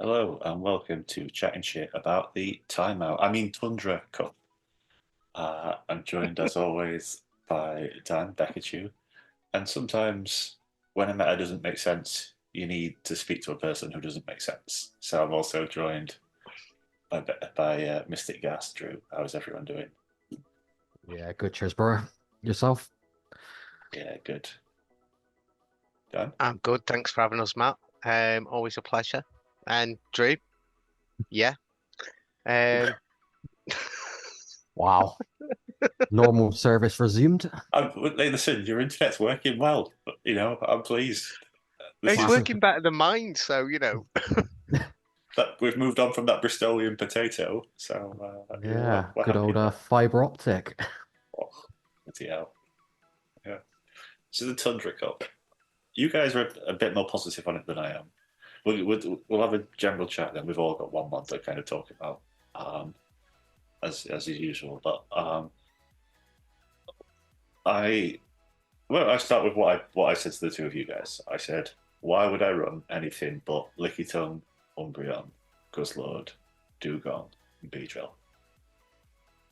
Hello and welcome to Chatting Shit about the Tundra Cup. I'm joined as always by Dan Beckachew, and sometimes when a meta doesn't make sense, you need to speak to a person who doesn't make sense. So I'm also joined by Mystic Gas. Drew, how's everyone doing? Yeah, good. Cheers, bro. Yourself? Yeah, good. Dan? I'm good. Thanks for having us, Matt. Always a pleasure. And Drew, yeah. Um, Wow. Normal service resumed. Listen, your internet's working well. I'm pleased. This it's is Classic. working better than mine, so that we've moved on from that Bristolian potato. So Yeah, we're good happy old now. fiber optic. Oh, bloody hell. Yeah. So the Tundra Cup. You guys are a bit more positive on it than I am. We'll have a general chat then. We've all got 1 month to kind of talk about, um, as usual. But I I start with what I said to the two of you guys. I said, why would I run anything but Licky Tongue, Umbreon, Guzzlord, Dugong, and Beedrill?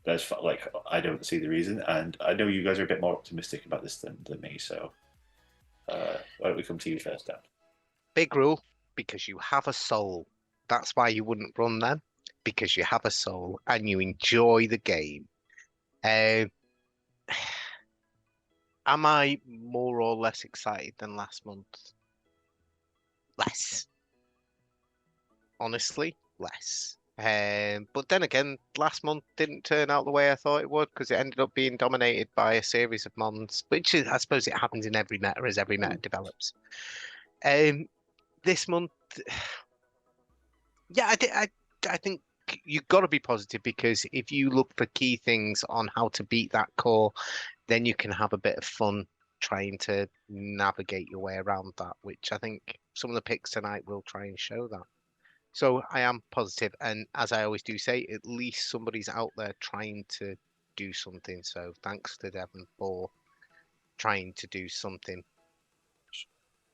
There's like I don't see the reason, and I know you guys are a bit more optimistic about this than me. So why don't we come to you first, Dan? big rule because you have a soul. That's why you wouldn't run them because you have a soul and you enjoy the game. Um, am I more or less excited than last month? Less, honestly, less. But then again, last month didn't turn out the way I thought it would because it ended up being dominated by a series of mons, which is, I suppose, it happens in every meta as every meta develops. Um, this month, yeah, I think you've got to be positive because if you look for key things on how to beat that core, then you can have a bit of fun trying to navigate your way around that, which I think some of the picks tonight will try and show that. So I am positive, and as I always do say, at least somebody's out there trying to do something. So thanks to Devon for trying to do something.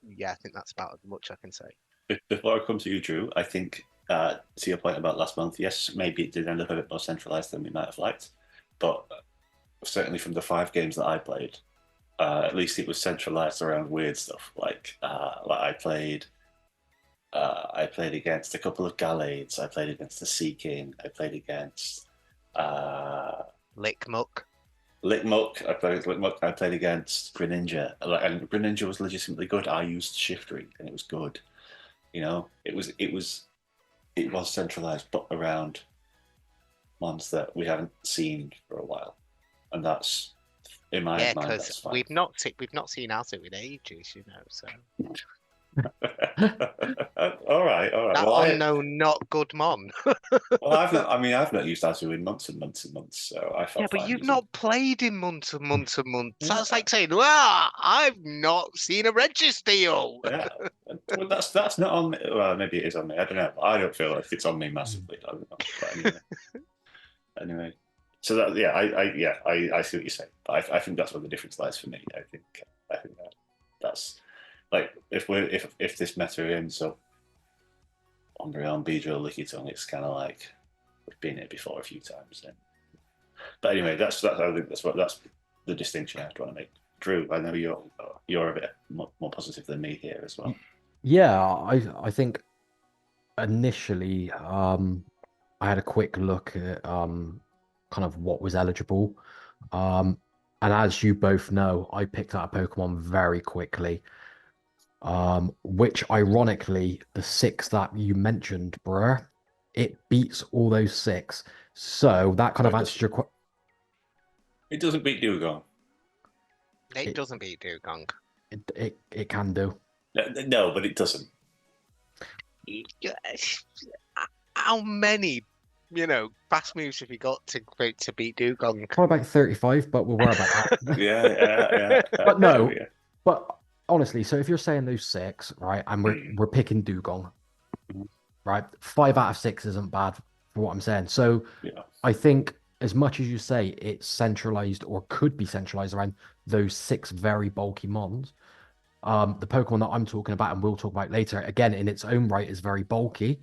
Yeah, I think that's about as much I can say. Before I come to you, Drew, I think to your point about last month, yes, maybe it did end up a bit more centralized than we might have liked, but certainly from the 5 games that I played, at least it was centralized around weird stuff. Like I played against a couple of Gallades. I played against the Sea King. I played against uh, Lickmuck. Lickmuck. I played against Lickmuck. I played against Greninja, and Greninja was legitimately good. I used Shift Ring, and it was good. It was centralized, but around ones that we haven't seen for a while, and that's in my Yeah, mind because that's fine. we've not seen Azul in ages, So All right. that unknown not good mon. I've not used Azu in months and months and months, so I Yeah, felt but fine you've using. not played in months and months and months. Yeah, That's like saying, "Well, I've not seen a Registeel." yeah. Well, that's not on me. Well, maybe it is on me. I don't know. I don't feel like it's on me massively. I don't know. But anyway. So that yeah, I see what you're saying. But I think that's where the difference lies for me. I think that's like if this meta ends up Umbreon, Beedrill, Lickitung, it's kind of like we've been here before a few times. But anyway, I think that's the distinction I want to make. Drew, I know you're a bit more positive than me here as well. Yeah, I think initially I had a quick look at kind of what was eligible. Um and as you both know, I picked out a Pokemon very quickly. Which ironically, the six that you mentioned, bruh, it beats all those six. So that kind No, of answers your question. it doesn't beat Dugong. It It, doesn't beat Dugong. it can do. No, but it doesn't. How many, fast moves have you got to beat Dugong? Probably about 35, but we'll worry about that. Yeah, yeah, yeah. But So no, yeah. but honestly, so if you're saying those six, right, and we're Mm. we're picking Dugong, right? 5 out of 6 isn't bad for what I'm saying. So Yeah. I think as much as you say it's centralized or could be centralized around those six very bulky mons, the Pokemon that I'm talking about and we'll talk about later, again, in its own right, is very bulky.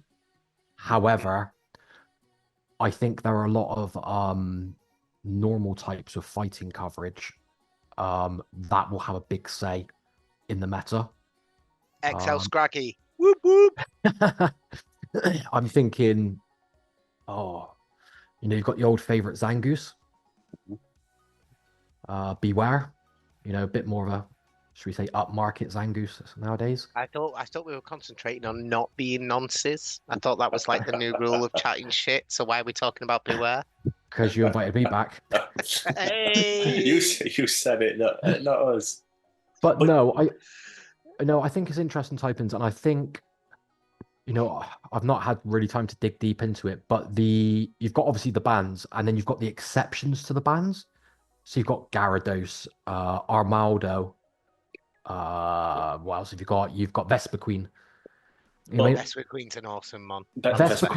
However, I think there are a lot of normal types of fighting coverage that will have a big say in the meta. XL Scraggy. Whoop whoop. I'm thinking, you've got the old favorite Zangoose. Beware, a bit more of a, should we say, upmarket Zangoose nowadays. I thought we were concentrating on not being nonces. I thought that was like the new rule of chatting shit. So why are we talking about beware? Because you invited me back. Hey! You said it, not us. But no, I think it's interesting typings, and I think, I've not had really time to dig deep into it, but you've got obviously the bans, and then you've got the exceptions to the bans. So you've got Gyarados, Armaldo. What else have you got? You've got Vespa Queen. Vespa Queen's an awesome mon. Vespa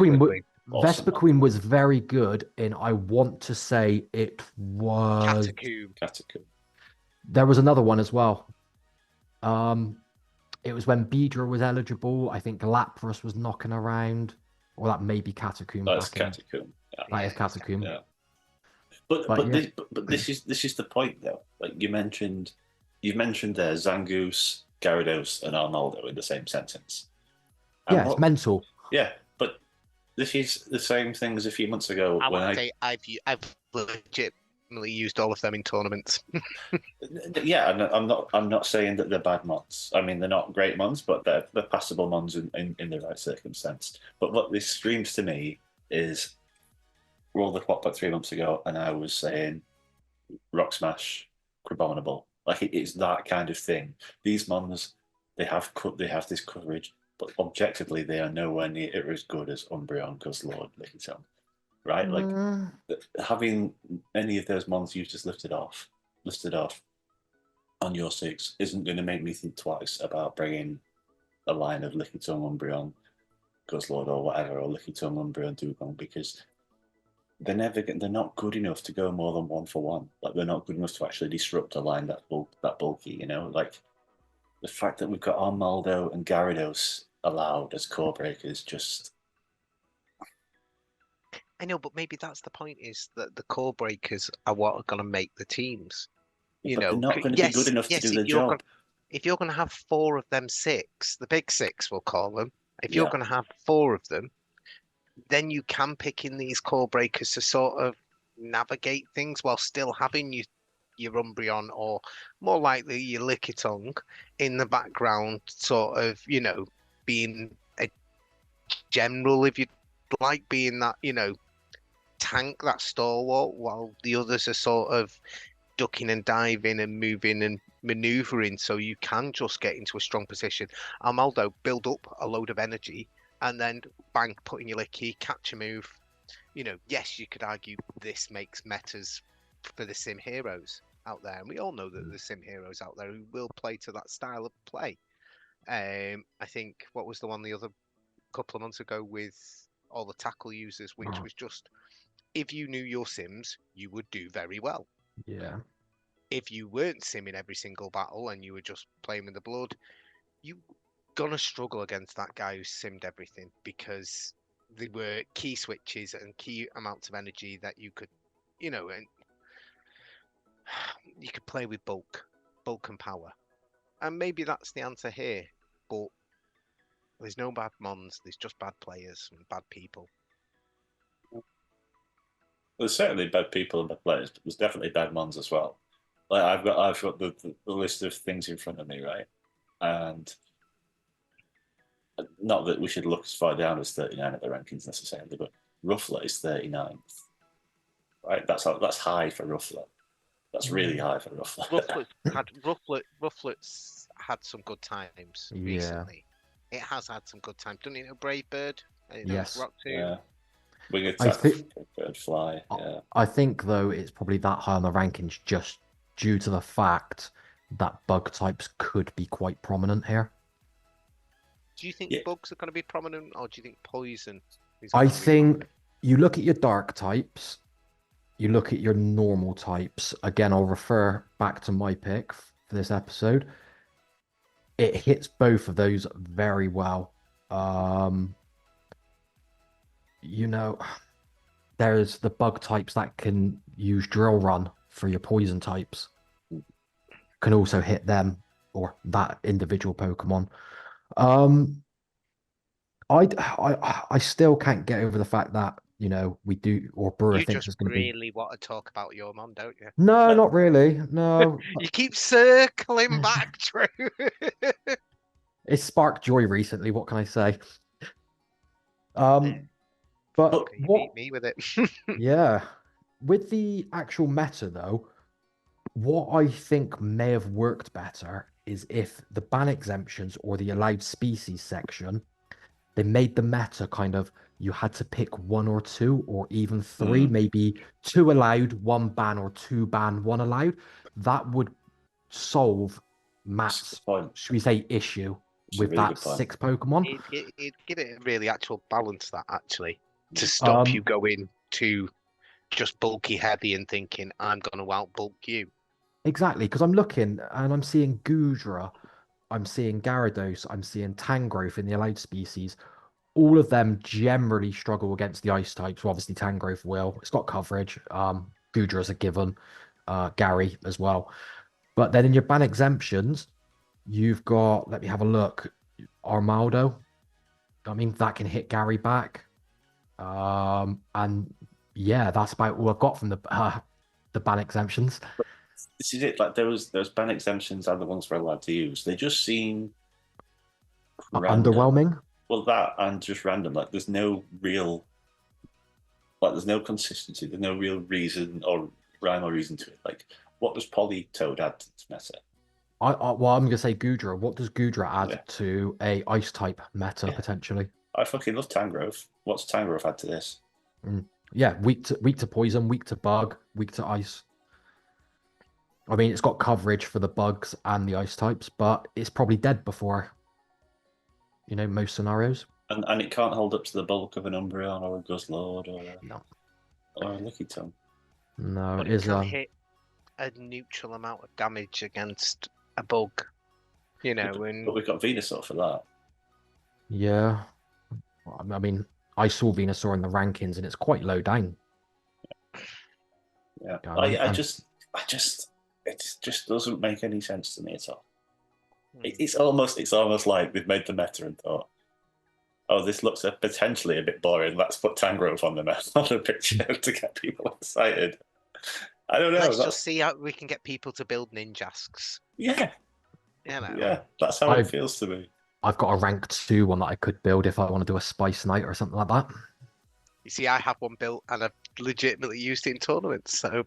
Queen was very good, and I want to say it was Catacomb. There was another one as well. It was when Beedra was eligible. I think Lapras was knocking around, or that may be Catacomb. That's Catacomb. That is Catacomb. Yeah. But this is the point though. Like you mentioned there Zangoose, Gyarados, and Arnaldo in the same sentence. And it's mental. Yeah, but this is the same thing as a few months ago. I've legitimately used all of them in tournaments. Yeah, and I'm not saying that they're bad mods. I mean, they're not great mods, but they're passable mods in the right circumstance. But what this screams to me is, roll the clock back 3 months ago, and I was saying Rock Smash, Crabominable. Like it's that kind of thing. These mons, they have this coverage, but objectively they are nowhere near as good as Umbreon, Guzzlord, Lickitung, right? Like having any of those mons you just listed off on your 6 isn't going to make me think twice about bringing a line of Lickitung, Umbreon, Guzzlord, or whatever, or Lickitung, Umbreon, Dugong, because they're not good enough to go more than 1-for-1. Like they're not good enough to actually disrupt a line that bulky. Like the fact that we've got Armaldo and Gyarados allowed as core breakers just. I know, but maybe that's the point: is that the core breakers are what are going to make the teams. They're not going to be good enough to do the job. If you're going to have 4 of them 6, the big 6 we'll call them. If you're going to have 4 of them, then you can pick in these core breakers to sort of navigate things while still having your Umbreon or more likely your Lickitung in the background, sort of, being a general, if you like, being that, tank, that stalwart, while the others are sort of ducking and diving and moving and maneuvering, so you can just get into a strong position. Armaldo, build up a load of energy, and then bang, put in your Licky, catch a move. Yes, you could argue this makes metas for the sim heroes out there, and we all know that there's sim heroes out there who will play to that style of play. I think, what was the one the other couple of months ago with all the tackle users, which was just, if you knew your sims, you would do very well. Yeah. If you weren't simming every single battle and you were just playing with the blood, you gonna struggle against that guy who simmed everything, because there were key switches and key amounts of energy that you could, and you could play with bulk and power. And maybe that's the answer here, but there's no bad mons, there's just bad players and bad people. There's certainly bad people and bad players, but there's definitely bad mons as well. Like I've got the list of things in front of me, right? And not that we should look as far down as 39 at the rankings necessarily, but Ruffler is 39th. Right? That's high for Ruffler. That's really high for Ruffler. Rufflet's had some good times recently. It has had some good times. Don't you know Brave Bird? Yes. Rock Tomb. Yeah. Wing attack, bird fly. Yeah. I think though it's probably that high on the rankings just due to the fact that bug types could be quite prominent here. Do you think bugs are going to be prominent, or do you think poison is I think you look at your dark types, you look at your normal types. Again, I'll refer back to my pick for this episode. It hits both of those very well. you know, there's the bug types that can use drill run for your poison types. Can also hit them or that individual Pokemon. Um, I still can't get over the fact that, we do, or Brewer You thinks just it's going to be. really want to talk about your mom, don't you? No, No, not really. No, You keep circling back, Drew. it's sparked joy recently. What can I say? Um, but but You what? beat me with it. Yeah, with the actual meta though, what I think may have worked better is if the ban exemptions or the allowed species section, they made the meta kind of you had to pick one or two or even three, maybe two allowed, one ban, or two ban, one allowed. That would solve that's a Matt's, good point. should we say, issue It's a with really that good point. six Pokemon. It'd give it a really actual balance that actually to stop Um, you going to just bulky heavy and thinking I'm going to outbulk you. exactly, because I'm looking and I'm seeing Gudra, I'm seeing Gyarados, I'm seeing Tangrowth in the allowed species. All of them generally struggle against the ice types. Well, obviously, Tangrowth will. It's got coverage. Gudra is a given. Gary as well. But then in your ban exemptions, you've got, let me have a look, Armaldo. I mean, that can hit Gary back. And yeah, that's about all I've got from the ban exemptions. This is it. Like those ban exemptions are the ones we're allowed to use. They just seem random. Underwhelming. Well, that and just random. Like there's no real, like there's no consistency. There's no real reason or rhyme or reason to it. Like what does Politoed add to this meta? Well, I'm gonna say Gudra. What does Gudra add Yeah. to a ice type meta Yeah. potentially? I fucking love Tangrowth. What's Tangrowth add to this? Yeah, weak to poison, weak to bug, weak to ice. I mean, it's got coverage for the bugs and the ice types, but it's probably dead before, most scenarios. And it can't hold up to the bulk of an Umbreon or a Guzzlord No, or a Lucky Tongue. no, But it it is can hit a neutral amount of damage against a bug, But and we've got Venusaur for that. yeah. I mean, I saw Venusaur in the rankings, and it's quite low down. Yeah. I mean, I just it just doesn't make any sense to me at all. Hmm. It's almost like they've made the meta and thought, oh, this looks potentially a bit boring. Let's put Tangrowth on the picture to get people excited. I don't know. let's just see how we can get people to build ninjasks. Yeah, You yeah, that's how it I've feels to me. I've got a rank 2 one that I could build if I want to do a Spice Knight or something like that. You see, I have one built and I've legitimately used it in tournaments. So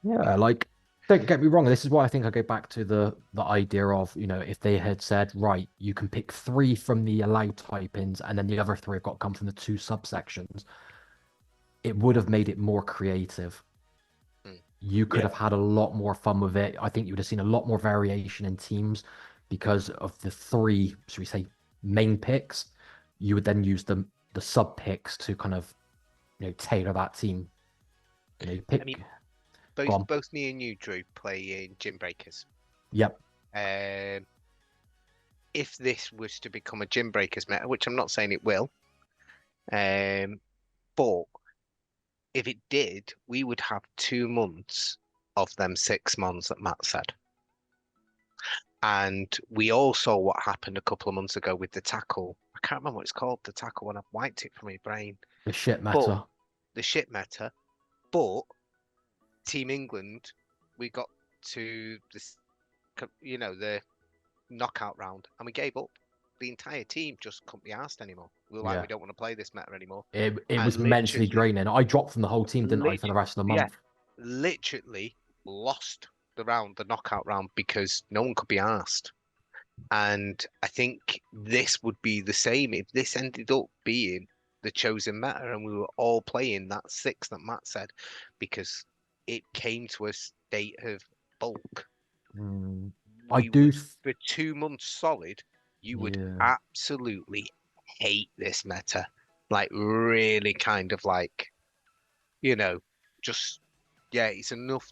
Yeah, like don't get me wrong, this is why I think I go back to the idea of, if they had said, right, you can pick 3 from the allowed type-ins and then the other 3 have got to come from the 2 subsections, it would have made it more creative. You could have had a lot more fun with it. I think you would have seen a lot more variation in teams because of the 3, should we say, main picks. You would then use the sub picks to kind of, tailor that team. Pick. I mean, Go on. both me and you, Drew, play in Gym Breakers. Yep. If this was to become a Gym Breakers meta, which I'm not saying it will, but if it did, we would have 2 months of them 6 months that Matt said. And we all saw what happened a couple of months ago with the tackle. I can't remember what it's called, the tackle, when I've wiped it from my brain. The shit meta. But, the shit meta. But Team England, we got to this, the knockout round, and we gave up. The entire team just couldn't be asked anymore. We were like, Yeah. we don't want to play this meta anymore. It And was mentally literally- draining. I dropped from the whole team, didn't I, for the rest of the month? Literally lost the knockout round, because no one could be asked. And I think this would be the same if this ended up being the chosen meta and we were all playing that 6 that Matt said, because it came to a state of bulk. I do. For 2 months solid, you would Yeah. absolutely hate this meta. Like, really kind of like, just, yeah, it's enough,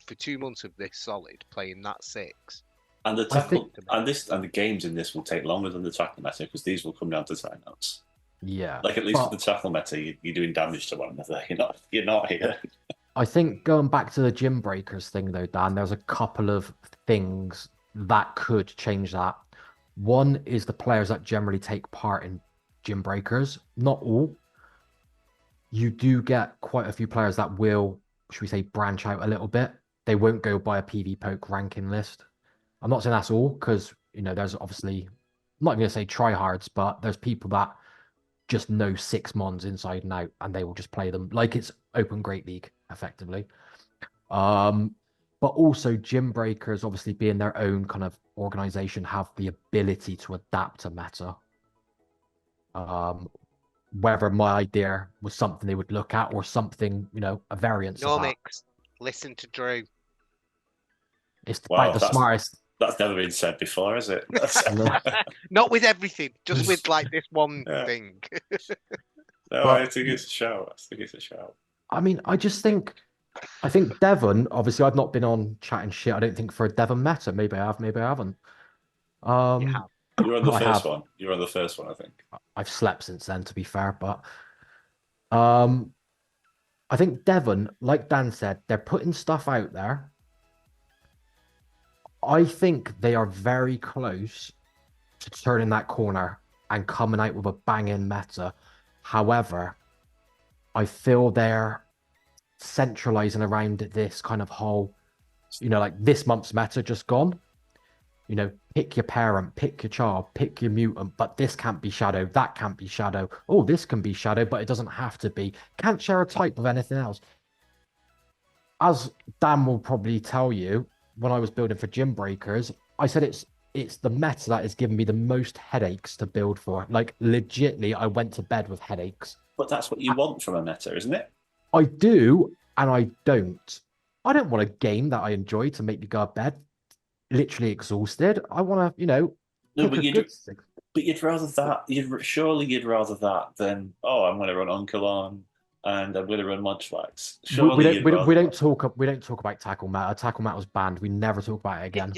for 2 months of this solid playing that 6. And the I think- tackle and the games in this will take longer than the tackle meta because these will come down to timeouts. Yeah, Like at least with but the tackle meta, you're doing damage to one another. You're not here. I think going back to the gym breakers thing though, Dan, there's a couple of things that could change that. One is the players that generally take part in gym breakers. Not all. You do get quite a few players that will, should we say, branch out a little bit. They won't go by a PV poke ranking list. I'm not saying that's all because there's obviously I'm not even gonna say tryhards, but there's people that just know six mons inside and out, and they will just play them like it's open Great League, effectively. Um, but also gym breakers, obviously being their own kind of organization, have the ability to adapt to meta. Um, whether my idea was something they would look at or something, a variance of that. Normix, listen to Drew. It's Wow, about the smartest. that's never been said before, is it? Not with everything, just with like this one Yeah. thing. No, But- I think it's a shout. I think it's a shout. I mean, I think Devon, obviously I've not been on chatting shit. I don't think for a Devon meta. Maybe I have, maybe I haven't. You have. You're on the I first have. one. You're on the first one, I think. I've slept since then, to be fair, but um I think Devon, like Dan said, they're putting stuff out there. I think they are very close to turning that corner and coming out with a banging meta. However, I feel they're centralizing around this kind of whole, like this month's meta just gone. Pick your parent, pick your child, pick your mutant, but this can't be shadow, that can't be shadow. Oh, this can be shadow, but it doesn't have to be. Can't share a type with anything else. As Dan will probably tell you, when I was building for Gym Breakers, I said it's the meta that is giving me the most headaches to build for. Like legitly, I went to bed with headaches. But that's what you want from a meta, isn't it? I do, and I don't. I don't want a game that I enjoy to make me go to bed literally exhausted. I want to, No, pick but a good six. you'd rather that. Surely you'd rather that than I'm going to run Uncle on and I'm going to run Mod Flags. Surely We don't talk about tackle matter. Tackle matter was banned. We never talk about it again.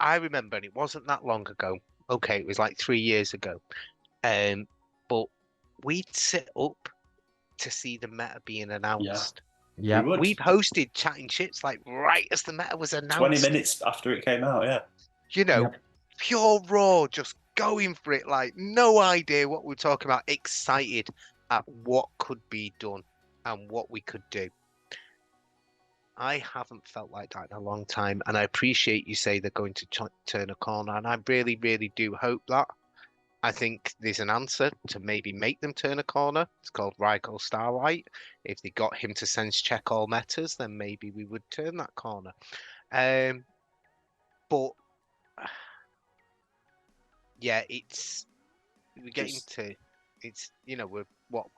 I remember, and it wasn't that long ago. Okay, it was like 3 years ago. But we'd sit up to see the meta being announced. Yeah. We've hosted chatting shits like right as the meta was announced. 20 minutes after it came out, yeah. Yep. Pure raw, just going for it, like no idea what we're talking about, excited at what could be done and what we could do. I haven't felt like that in a long time, and I appreciate you say they're going to turn a corner, and I really, really do hope that. I think there's an answer to maybe make them turn a corner. It's called Ryko Starlight. If they got him to sense check all metas, then maybe we would turn that corner. But yeah, we're getting to we're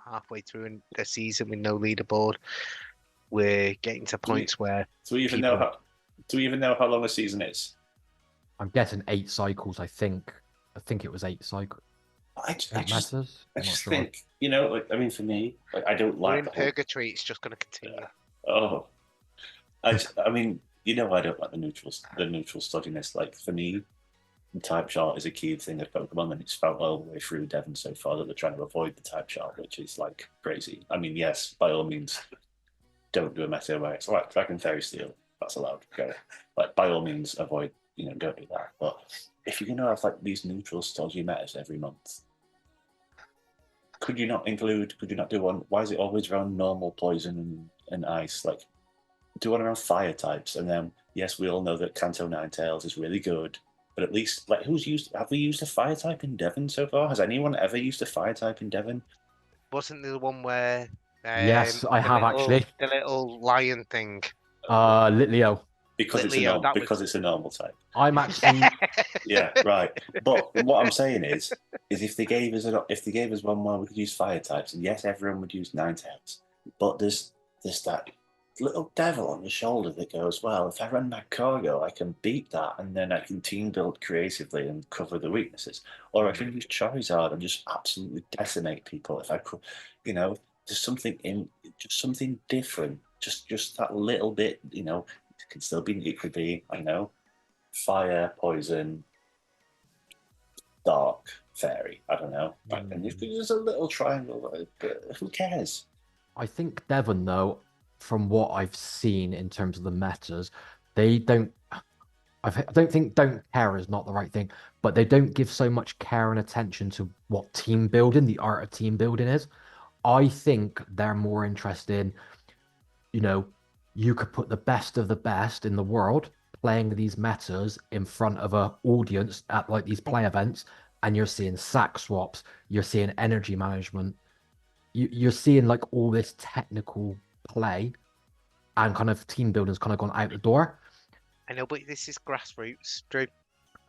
halfway through in the season with no leaderboard. We're getting to points where Do we even know how long a season is? I'm guessing 8 cycles. I think it was 8 cycles. I just sure. think, for me, I don't we're like in the whole... purgatory. It's just going to continue. Oh, I don't like the neutral studdiness. Like for me, the type chart is a key thing of Pokemon, and it's felt all the way through Devon so far that they're trying to avoid the type chart, which is like crazy. I mean, yes, by all means, don't do a meta where it's like Dragon Fairy Steel. That's allowed. Go. Like by all means, avoid. Don't do that. But if you're going to have like these neutral stodgy metas every month, could you not do one? Why is it always around normal poison and ice? Like, do one around fire types, and then yes, we all know that Kanto Ninetales is really good, but at least like have we used a fire type in Devon so far? Has anyone ever used a fire type in Devon? Wasn't there the one where? Yes, I have actually. The little lion thing. Litleo. Because it's a normal type. I'm actually yeah, right. But what I'm saying is if they gave us one where we could use fire types, and yes, everyone would use Ninetales, but there's that little devil on the shoulder that goes, well, if I run my cargo, I can beat that, and then I can team build creatively and cover the weaknesses, or I can use Charizard and just absolutely decimate people if I could, there's something different, just that little bit, it could still be, it could be, fire, poison, dark, fairy. I don't know. And if there's a little triangle, but who cares? I think Devon, though, from what I've seen in terms of the metas, they don't. I don't think "don't care" is not the right thing, but they don't give so much care and attention to what team building, the art of team building is. I think they're more interested in, you know, you could put the best of the best in the world playing these metas in front of a audience at like these play events, and you're seeing sack swaps, you're seeing energy management, you're seeing like all this technical play, and kind of team building's kind of gone out the door. I know, but this is grassroots, Drew.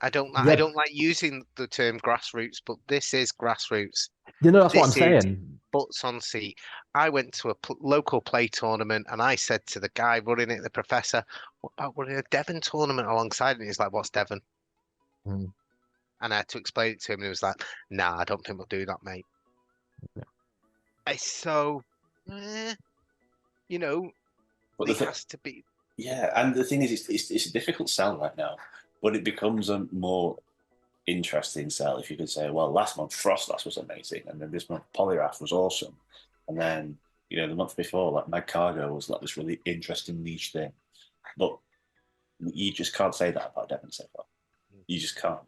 I Yeah. don't like using the term grassroots, but this is grassroots. That's what I'm This is saying. butts on seat. I went to a local play tournament and I said to the guy running it, the professor, "What about running a Devon tournament alongside?" And he's like, "What's Devon?" Mm. And I had to explain it to him, and he was like, "Nah, I don't think we'll do that, mate." Yeah. It's so, you know, But it has to be. Yeah, and the thing is, it's a difficult sell right now, but it becomes a more interesting sell if you could say, well, last month Frostlass was amazing, and then this month Polyrath was awesome, and then the month before like Mag Cargo was like this really interesting niche thing, but you just can't say that about Devon so far. You just can't.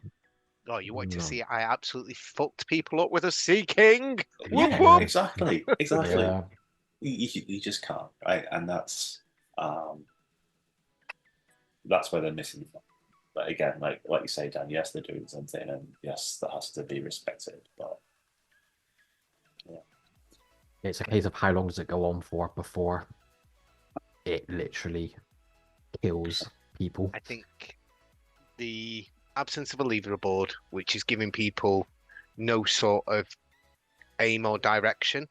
Oh, you want to No. see I absolutely fucked people up with a Sea King? Yeah, Whoop, whoop. exactly. Yeah. You just can't, right? And that's where they're missing. But again, like you say, Dan, yes, they're doing something, and yes, that has to be respected. But yeah, It's a case of how long does it go on for before it literally kills people. I think the absence of a leaderboard, which is giving people no sort of aim or direction.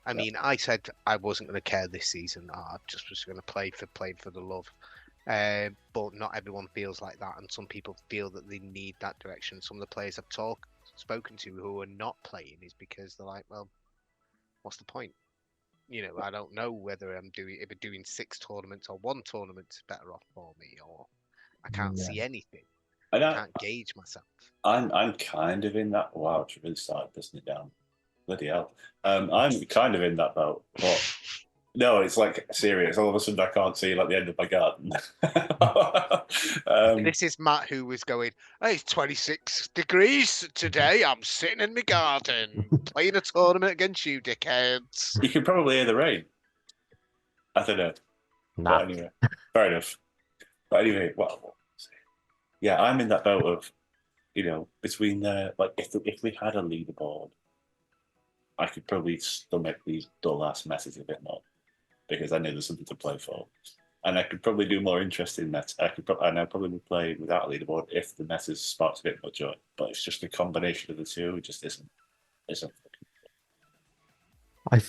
I mean, I said I wasn't going to care this season. I just was going to play for the love. But not everyone feels like that, and some people feel that they need that direction. Some of the players I've spoken to who are not playing is because they're like, well, what's the point? I don't know whether if I'm doing 6 tournaments or 1 tournament's better off for me, or I can't see anything. I can't gauge myself. I'm kind of in that. Wow, it's really started pissing it down. Bloody hell. I'm kind of in that boat, but no, it's like serious. All of a sudden, I can't see like the end of my garden. This is Matt who was going, "Hey, it's 26 degrees today. I'm sitting in my garden playing a tournament against you, dickheads." You can probably hear the rain. I don't know. Nah. But anyway, fair enough. But anyway, well, yeah, I'm in that boat of, between like if we had a leaderboard, I could probably stomach these dull ass messes a bit more because I know there's something to play for, and I could probably do more interesting meta. I probably would play without a leaderboard if the messes sparked a bit more joy. But it's just a combination of the two. It just isn't. I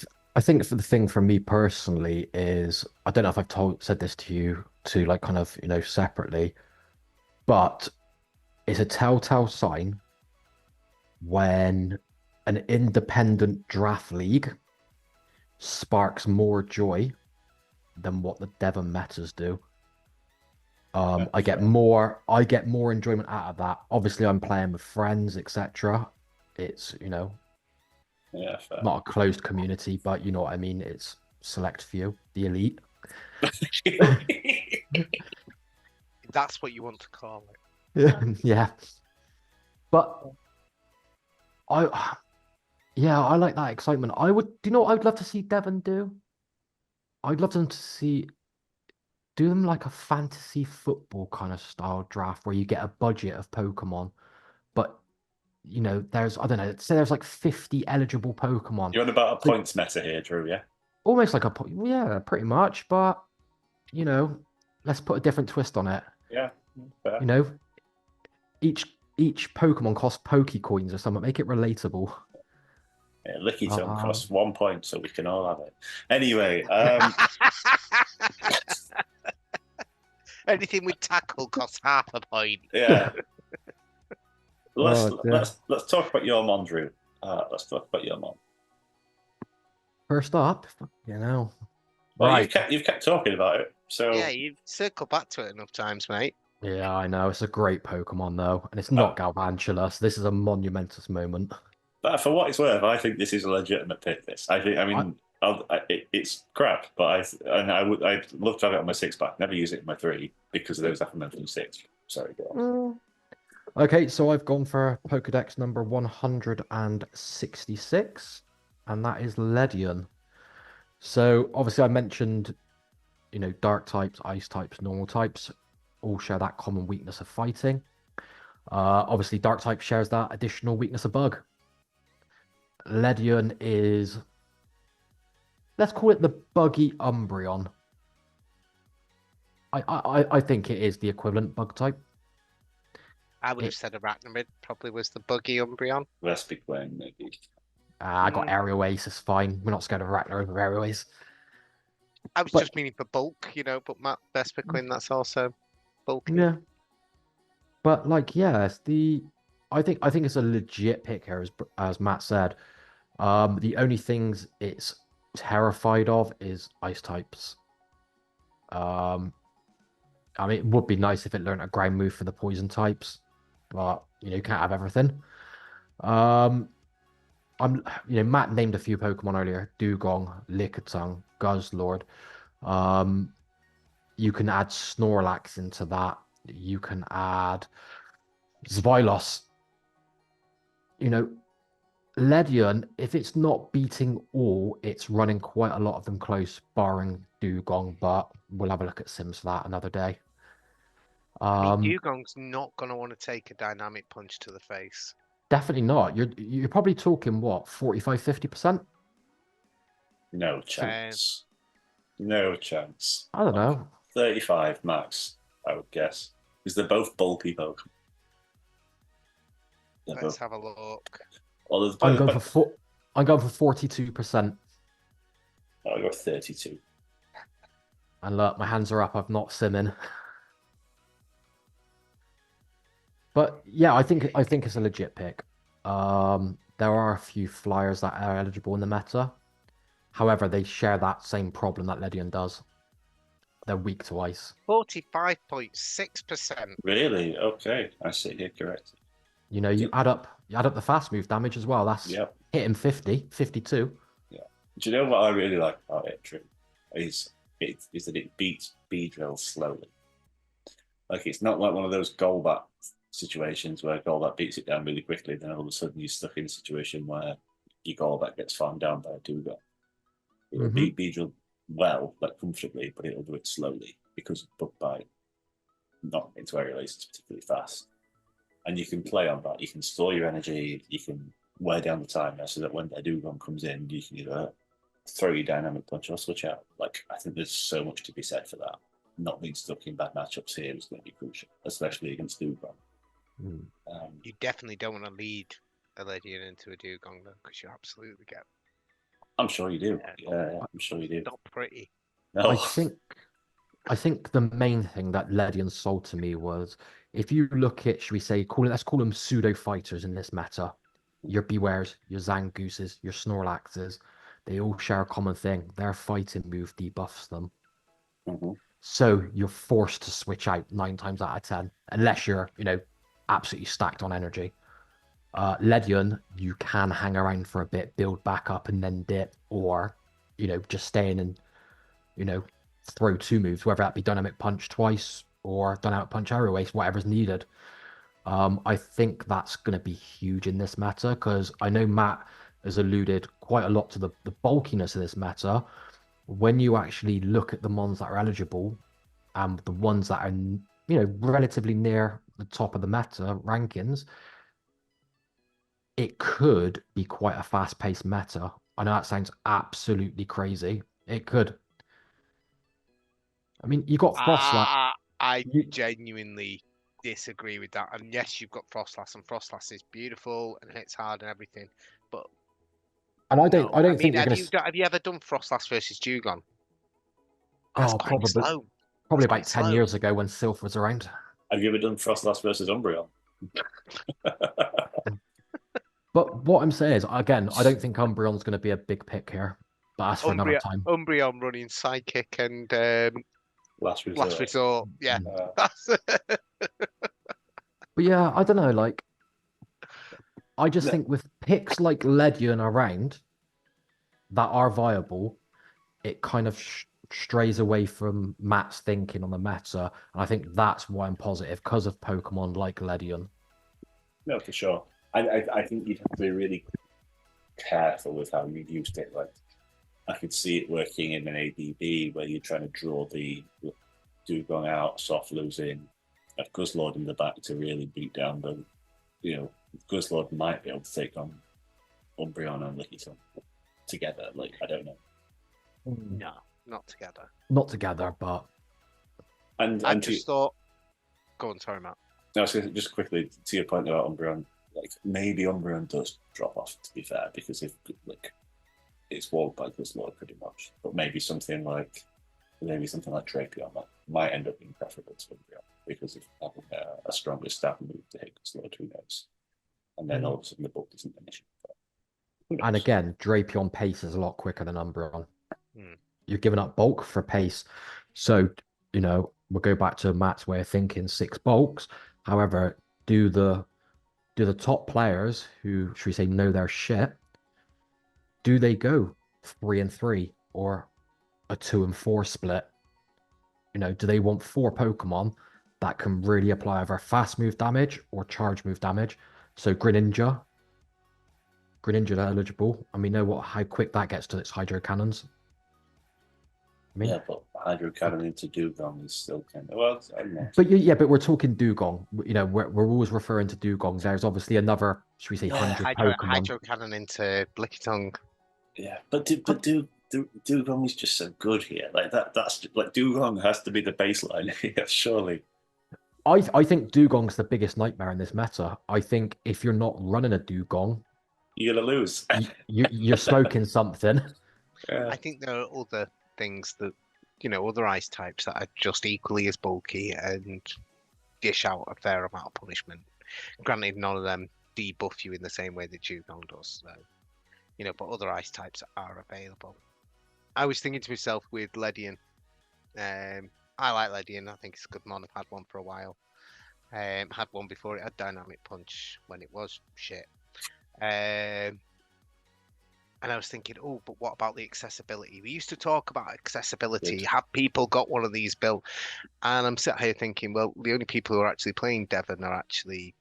think for the thing for me personally is I don't know if I've said this to you to like kind of separately, but it's a telltale sign when an independent draft league sparks more joy than what the Devon metas do. I get more enjoyment out of that. Obviously, I'm playing with friends, etc. It's fair. not a closed community, but you know what I mean. It's select few, the elite. That's what you want to call it. Yeah, but I like that excitement. Do you know what I'd love to see Devon do? I'd love them to do them like a fantasy football kind of style draft where you get a budget of Pokemon, but there's I don't know, say there's like 50 eligible Pokemon. You're on about a points meta here, Drew, yeah? Almost like pretty much, but let's put a different twist on it. Yeah. Fair. Each Pokemon costs Pokecoins or something, make it relatable. Yeah, Lickitung costs 1 point, so we can all have it. Anyway, anything with tackle costs half a point. Yeah. Let's talk about your mon, Drew. Let's talk about your mon. First up, Well, right. you've kept talking about it, so yeah, you've circled back to it enough times, mate. Yeah, I know. It's a great Pokemon though, and it's Uh, not Galvantula, so this is a monumentous moment. but for what it's worth, I think this is a legitimate pick. This, I think. I I, mean, it's crap, but I'd love to have it on my 6-pack. Never use it in my 3 because of those aforementioned 6. Sorry, go on. mm. Okay, so I've gone for Pokedex number 166, and that is Ledian. So obviously I mentioned, dark types, ice types, normal types all share that common weakness of fighting. Obviously dark type shares that additional weakness of bug. Ledian is, let's call it the buggy Umbreon. I think it is the equivalent bug type. I would have It, said Arachnid probably was the buggy Umbreon. Vespiquen, maybe. I got Aerial Ace, it's fine. We're not scared of Arachno over Aerial Ace. I was But just meaning for bulk, but Matt Vespiquen, that's also bulky. yeah, but like yeah, I think it's a legit pick here, as Matt said. The only things it's terrified of is ice types. Um, I mean, it would be nice if it learned a ground move for the poison types, but you can't have everything. Um, Matt named a few Pokemon earlier: Dugong, Lickitung, Guzzlord. Um, you can add Snorlax into that. You can add Xylos. Ledion, if it's not beating all, it's running quite a lot of them close, barring Dugong, but we'll have a look at Sims for that another day. I mean, Um, Dugong's not going to want to take a dynamic punch to the face. Definitely not. You're probably talking what, 45-50%? No chance. No chance. I don't Like know. 35 max, I would guess. Because they're both bulky Pokemon. Let's have a look. Well, I'm going for 42%. I got 32. And look, my hands are up. I've not simming. But yeah, I think it's a legit pick. There are a few flyers that are eligible in the meta. However, they share that same problem that Ledion does. They're weak to ice. 45.6%. Really? Okay. I see here correct. You add up the fast move damage as well. That's Yep. hitting 50, 52. Yeah. Do you know what I really like about it, True? Is that it beats Beedrill slowly. Like it's not like one of those Golbat situations where Golbat beats it down really quickly, then all of a sudden you're stuck in a situation where your Golbat gets farmed down by a Dugong. It will beat Beedrill well, like comfortably, but it'll do it slowly because Bug Bite not into aerial ace is particularly fast. And you can play on that. You can store your energy, you can wear down the timer so that when their Dugong comes in, you can either throw your dynamic punch or switch out. Like I think there's so much to be said for that. Not being stuck in bad matchups here is going to be crucial, especially against Dugong. You definitely don't want to lead a Ledian into a Dugong though, because you absolutely get. I'm sure you do. Yeah, I'm sure you do. Not pretty. No. I think the main thing that Ledian sold to me was if you look at, should we say, let's call them pseudo fighters in this meta. Your Bewares, your Zangooses, your Snorlaxes, they all share a common thing. Their fighting move debuffs them. So you're forced to switch out 9 times out of 10, unless you're, absolutely stacked on energy. Ledion, you can hang around for a bit, build back up, and then dip, or, just stay in and, throw 2 moves, whether that be Dynamic Punch twice or Dynamic Punch Aerial Ace, whatever's needed. I think that's going to be huge in this meta because I know Matt has alluded quite a lot to the bulkiness of this meta. When you actually look at the mons that are eligible and the ones that are, relatively near the top of the meta rankings, it could be quite a fast-paced meta. I know that sounds absolutely crazy. It could. I mean, you got Frostlass. I genuinely disagree with that. And yes, you've got Frostlass, and Frostlass is beautiful and hits hard and everything. But and I don't think you're have you ever done Frostlass versus Dugong? That's quite slow. Probably about 10 years ago when Sylph was around. Have you ever done Frostlass versus Umbreon? But what I'm saying is, again, I don't think Umbreon's going to be a big pick here. But that's for another time. Umbreon running Psychic and Last resort. Last resort. Yeah. Uh, But yeah, I don't know. Like, I just No. think with picks like Ledian around that are viable, it kind of strays away from Matt's thinking on the meta. And I think that's why I'm positive because of Pokemon like Ledian. No, for sure. I think you'd have to be really careful with how you used it. Like, I could see it working in an ADB where you're trying to draw the Dugong out, soft losing, a Guzzlord in the back to really beat down the, Guzzlord might be able to take on Umbreon and Lickitung together. Like, I don't know. No, not together. Not together, but I just thought. Go on, sorry, Matt. No, so just quickly to your point about Umbreon, like maybe Umbreon does drop off. To be fair, because if like it's walled by Guzzlord pretty much, but maybe something like Drapion that might end up being preferable to Umbreon because of having a stronger stab move to hit Guzzlord. Who knows? And then all of a sudden the book doesn't finish. and again, Drapion pace is a lot quicker than Umbreon. Hmm. You're giving up bulk for pace, so we'll go back to Matt's way of thinking: 6 bulks. However, do the top players who, should we say, know their shit, do they go 3 and 3 or a 2 and 4 split? Do they want 4 Pokemon that can really apply either fast move damage or charge move damage? So Greninja eligible, and we know how quick that gets to its Hydro Cannons. Yeah, but Hydro Cannon into Dugong is still kind of I don't know. But we're talking Dugong. We're always referring to Dugong. There's obviously another, should we say, 100 Pokemon. Hydro Cannon into Lickitung. Yeah, but Dugong is just so good here. Like that's like Dugong has to be the baseline here, surely. I think Dugong's the biggest nightmare in this meta. I think if you're not running a Dugong, you're gonna lose. you're smoking something. Yeah. I think there are other things that, other ice types that are just equally as bulky and dish out a fair amount of punishment. Granted, none of them debuff you in the same way that Dugong does, so, but other ice types are available. I was thinking to myself with Ledian, I like Ledian. I think it's a good mon. I've had one for a while. Had one before it had Dynamic Punch when it was shit. And I was thinking, but what about the accessibility? We used to talk about accessibility. Have people got one of these built? And I'm sat here thinking, well, the only people who are actually playing Devon are actually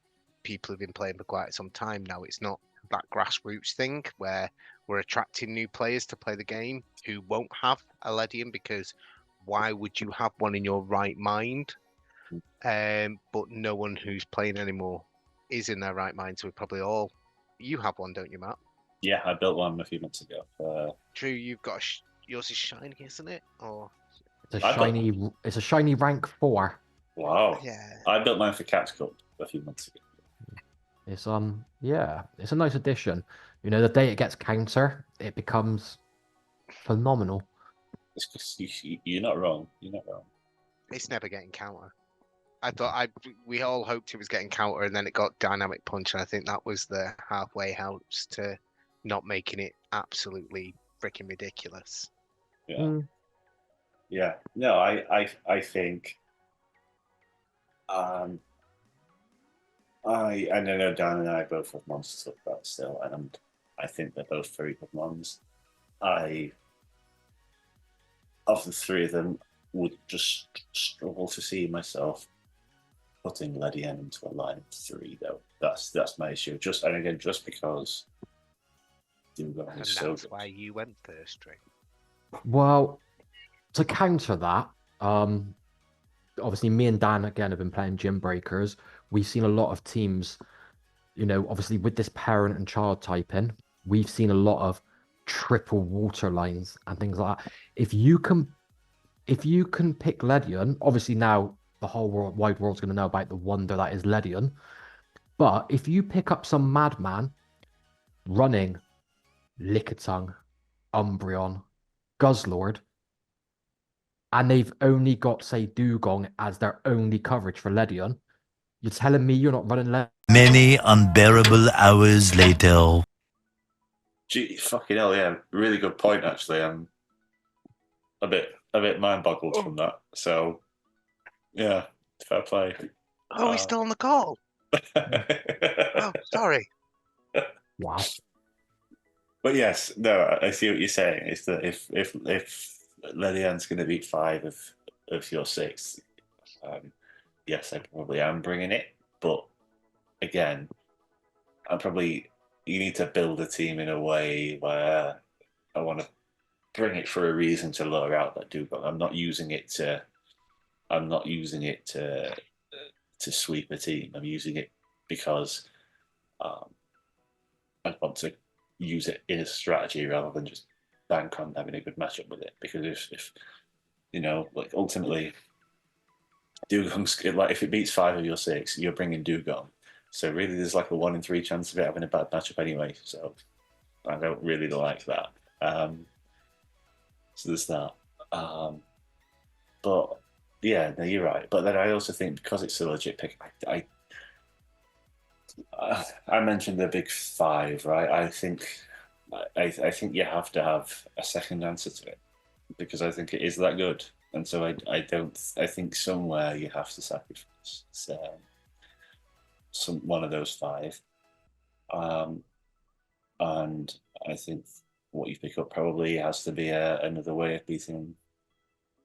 people who've been playing for quite some time now. It's not that grassroots thing where we're attracting new players to play the game who won't have a Ledian, because why would you have one in your right mind? But no one who's playing anymore is in their right mind. So we probably all. You have one, don't you, Matt? Yeah, I built one a few months ago. True, you've got yours is shiny, isn't it? Or it's a shiny rank 4. Wow. Yeah. I built mine for Cat's Cup a few months ago. It's it's a nice addition. The day it gets counter, it becomes phenomenal. It's just, you're not wrong. You're not wrong. It's never getting counter. We all hoped it was getting counter, and then it got Dynamic Punch, and I think that was the halfway house to not making it absolutely freaking ridiculous. Yeah. Yeah. No, I think I know Dan and I both have mons to talk about still, and I think they're both very good mons. Of the three of them, would just struggle to see myself putting Ledian into a line of 3, though. That's my issue. Just because Dugong is so good. That's why you went first, Drake. Well, to counter that, obviously me and Dan again have been playing Gym Breakers. We've seen a lot of teams, obviously with this parent and child typing, we've seen a lot of triple water lines and things like that. If you can pick Ledian, obviously now the whole wide world's going to know about the wonder that is Ledian. But if you pick up some madman running Lickitung, Umbreon, Guzzlord, and they've only got, say, Dugong as their only coverage for Ledian, you're telling me you're not running Ledian? Many unbearable hours later. Gee, fucking hell, yeah. Really good point, actually. I'm a bit a bit mind boggled from that. So, yeah, fair play. Oh, he's still on the call. Oh, sorry. Wow. But yes, no, I see what you're saying. Is that if Lelian's going to beat 5 of your 6, yes, I probably am bringing it. But again, you need to build a team in a way where I want to bring it for a reason to lure out that Dougal. I'm not using it to sweep a team. I'm using it because I want to use it in a strategy rather than just bank on having a good matchup with it. Because if like ultimately, Dugong's like if it beats 5 of your 6, you're bringing Dugong. So really, there's like a 1 in 3 chance of it having a bad matchup anyway. So I don't really like that. So there's that. But yeah, no, you're right. But then I also think because it's a legit pick, I mentioned the big 5, right? I think you have to have a second answer to it because I think it is that good, and so I think somewhere you have to sacrifice one of those 5, and I think what you pick up probably has to be another way of beating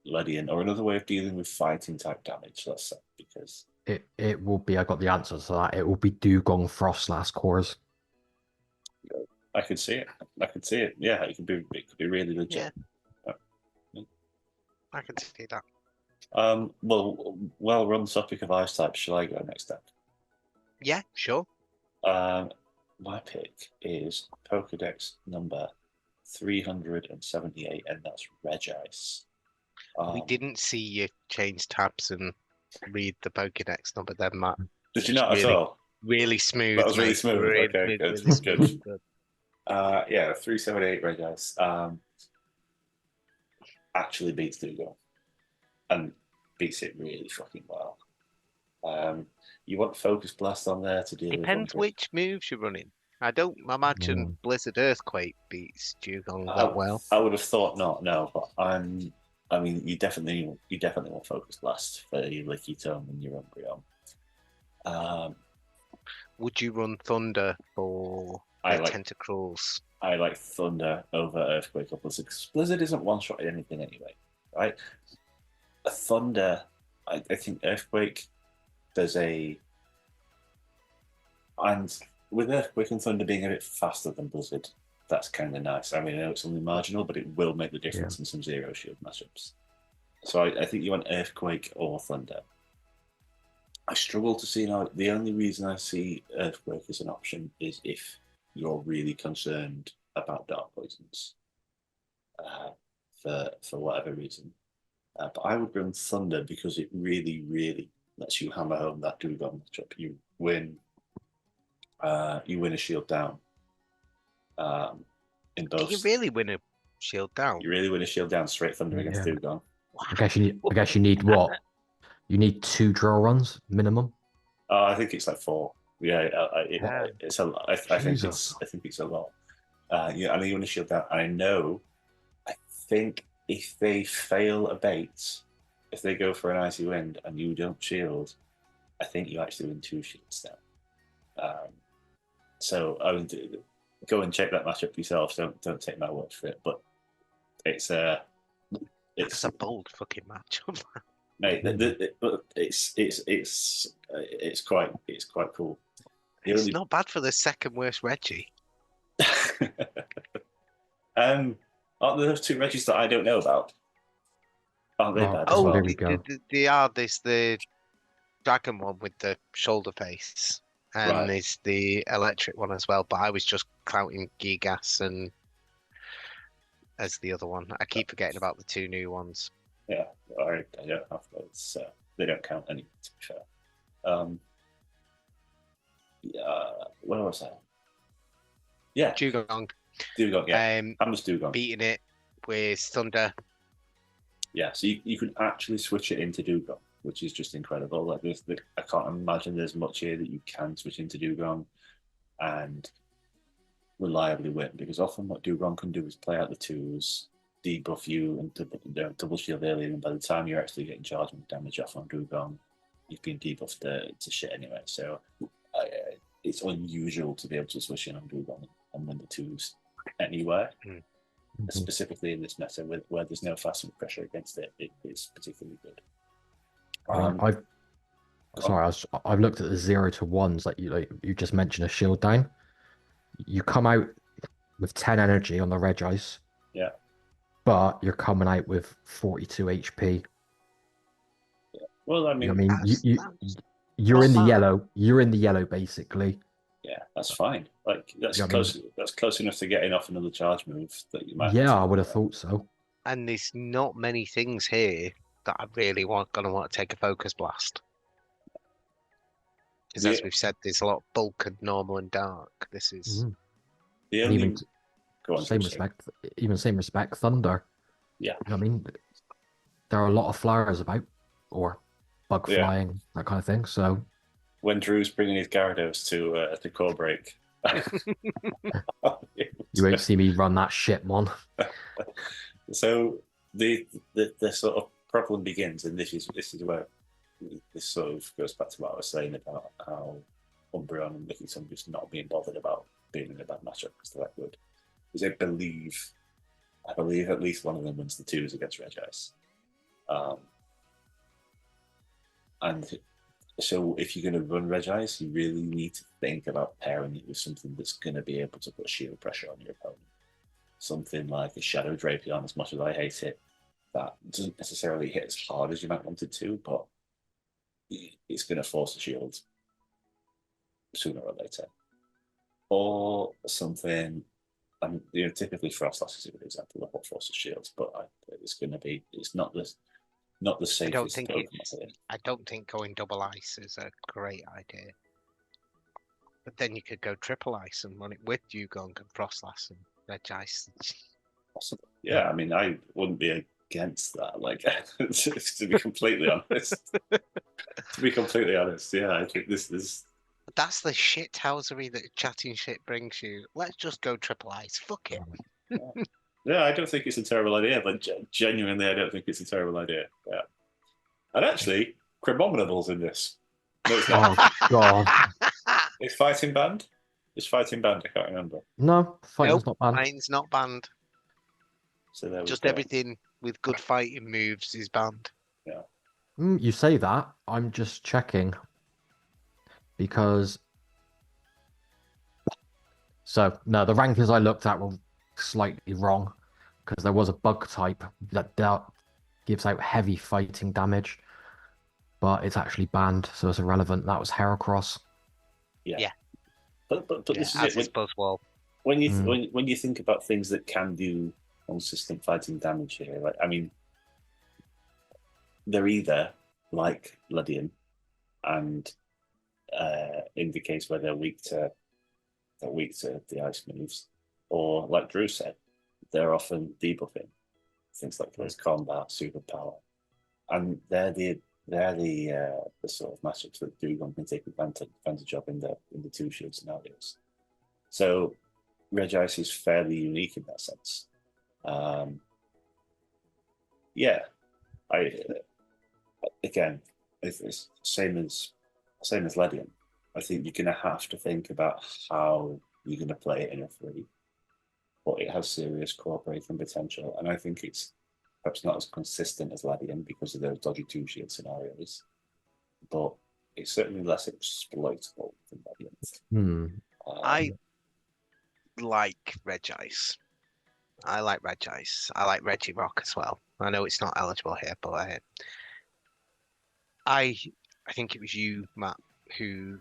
Ledian or another way of dealing with fighting type damage. Let's say because. It will be. I got the answer to that. It will be Dugong Frost last cores. I could see it. Yeah, it could be really legit. Yeah. I can see that. Well, we're on the topic of ice types. Shall I go next up? Yeah, sure. My pick is Pokedex number 378, and that's Regice. We didn't see you change tabs and read the Pokedex number then, Matt. Did you not at all? Really smooth. That was really mate. smooth. Really, Okay, good. really smooth. Good. Yeah, 378 Regice. Actually beats Dougal and beats it really fucking well. You want Focus Blast on there to deal with. Depends which moves you're running. I don't imagine Blizzard Earthquake beats Dugong that well. I would have thought not, no, but I mean, you definitely want Focus Blast for your Licky Tome and your Umbreon. Would you run Thunder for Tentacruels? I like Thunder over Earthquake or Blizzard because Blizzard isn't one-shot anything anyway, right? A Thunder, I think Earthquake, and with Earthquake and Thunder being a bit faster than Blizzard, that's kind of nice. I mean, I know it's only marginal, but it will make the difference in some Zero Shield matchups. So I think you want Earthquake or Thunder. I struggle to see now. The only reason I see Earthquake as an option is if you're really concerned about Dark Poisons for whatever reason. But I would run Thunder because it really, really lets you hammer home that Dugong matchup. You win a shield down. In both. Do you really win a shield down? You really win a shield down straight Thunder against Dugong. I guess you need what? You need 2 draw runs minimum. I think it's like 4. Yeah, it's a lot. I think it's a lot. Yeah, I know you want to shield down. I think if they fail a bait, if they go for an icy wind and you don't shield, I think you actually win 2 shields down. So I mean, go and check that matchup yourself. Don't take my word for it. But it's a bold fucking matchup. Mate, but it's quite cool. It's not bad for the second worst Reggie. Aren't there those 2 Reggies that I don't know about? Aren't they bad as well? There we go. They are. There's the dragon one with the shoulder face, and there's the electric one as well. But I was just counting Gigas and as the other one. I keep forgetting about the 2 new ones. Yeah, I don't have those. They don't count anyway, to be fair. Where was I? Yeah. Dugong, yeah. I'm just Dugong. Beating it with Thunder. Yeah, so you can actually switch it into Dugong, which is just incredible. Like I can't imagine there's much here that you can switch into Dugong and reliably win, because often what Dugong can do is play out the 2s, debuff you and double shield earlier, and by the time you're actually getting chargement damage off on Dugong, you've been debuffed to shit anyway. So it's unusual to be able to switch in on Dugong and win the twos anywhere. Specifically in this meta, where there's no fast move pressure against it, it's particularly good. I've looked at the 0 to 1s like you just mentioned a shield down. You come out with 10 energy on the Regice. Yeah. But you're coming out with 42 HP. Yeah. Well, I mean, you're in the yellow. You're in the yellow basically. Yeah, that's fine. Like that's close. That's close enough to getting off another charge move that you might. Yeah, I would have thought so. And there's not many things here that I really gonna want to take a focus blast. Because as we've said, there's a lot of bulk and normal and dark. This is the only same respect, Thunder. Yeah. I mean, there are a lot of flowers about, or bug flying, that kind of thing. So when Drew's bringing his Gyarados to core break, you won't see me run that shit, man. So the sort of problem begins, and this is where this sort of goes back to what I was saying about how Umbreon and Lickitung just not being bothered about being in a bad matchup because they're that good. Because I believe at least one of them wins the twos against Regice. And so if you're going to run Regice, you really need to think about pairing it with something that's going to be able to put shield pressure on your opponent. Something like a Shadow Drapion, as much as I hate it, that doesn't necessarily hit as hard as you might want it to, but it's going to force a shield sooner or later. Or something, and typically Frostlass is a good example of what forces shields, but it's not the safest. I don't think going double ice is a great idea. But then you could go triple ice and run it with Dugong and Frostlass and Regice. Possible. Yeah, I mean, I wouldn't be against that. Like, to be completely honest. Yeah, I think this is. That's the shithousery that chatting shit brings you. Let's just go triple ice. Fuck it. Yeah, I don't think it's a terrible idea, but genuinely, I don't think it's a terrible idea. Yeah. And actually, Crabominable's in this. No, it's not. Oh, God. It's Fighting Band? It's Fighting Band, I can't remember. No, Fighting's not banned. Fighting's not banned. So there just everything with good fighting moves is banned. Yeah. You say that, I'm just checking. Because... So, no, the rankings I looked at were slightly wrong. Because there was a bug type that gives out heavy fighting damage. But it's actually banned, so it's irrelevant. That was Heracross. Yeah. But this is it. Buzzwall. When you think about things that can do consistent fighting damage here, like, I mean, they're either like Ledian, and in the case where they're weak to the ice moves, or like Drew said, they're often debuffing things like close combat, superpower, and they're the sort of matchups that Dugong can take advantage of in the two shield scenarios. So Regice is fairly unique in that sense. Again, it's same as Ledian. I think you're going to have to think about how you're going to play it in a free, but it has serious core breaking potential, and I think it's perhaps not as consistent as Ledian because of those dodgy two shield scenarios, but it's certainly less exploitable than Ledian. I like Regice. I like Regice. I like Regirock as well. I know it's not eligible here, but I think it was you, Matt, who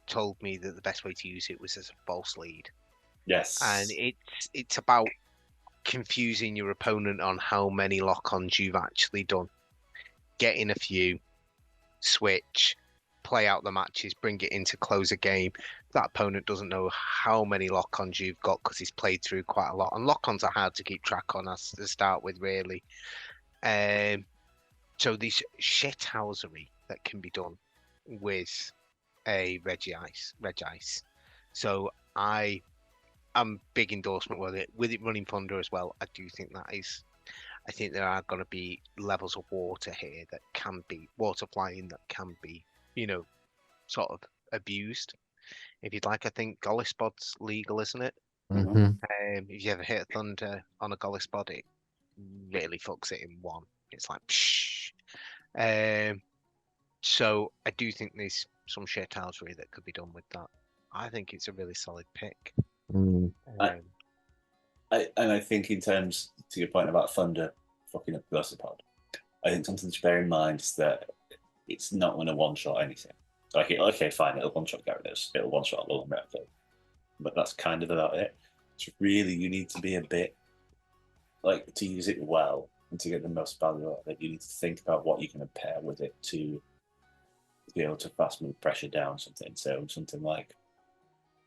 told me that the best way to use it was as a false lead. Yes. And it's about confusing your opponent on how many lock-ons you've actually done. Get in a few, switch, play out the matches, bring it in to close a game. That opponent doesn't know how many lock-ons you've got because he's played through quite a lot. And lock-ons are hard to keep track on as to start with, really. So this shithousery that can be done with a Regice. So I'm big endorsement with it running Thunder as well. I do think that is I think there are going to be levels of water here that can be water flying that can be, sort of abused. If you'd like, I think golly spot's legal, isn't it? Hmm. If you ever hit a thunder on a golly spot, it really fucks it in one. It's like, psh. So I do think there's some shithousery that could be done with that. I think it's a really solid pick. Mm. I think in terms to your point about Thunder fucking up Gossipod, I think something to bear in mind is that it's not going to one-shot anything. Like, okay, fine, it'll one-shot Gyarados, it'll one-shot Alolan Miracle, but that's kind of about it. So really, you need to be a bit, like, to use it well and to get the most value out of it, you need to think about what you're going to pair with it to be able to fast move pressure down something. So something like,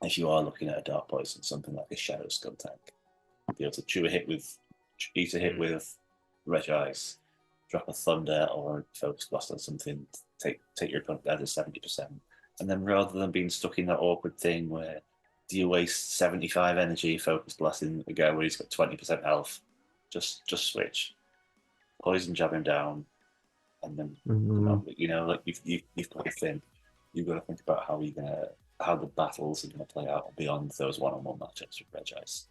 if you are looking at a Dark Poison, something like a Shadow Skuntank, be able to eat a hit with Red Ice, drop a Thunder or a Focus Blast on something, take your opponent down to 70%. And then rather than being stuck in that awkward thing where do you waste 75 energy Focus Blasting a guy where he's got 20% health, just switch. Poison jab him down, and then like you've got to think. You've got to think about how the battles are gonna play out beyond those one-on-one matchups with Red Ice.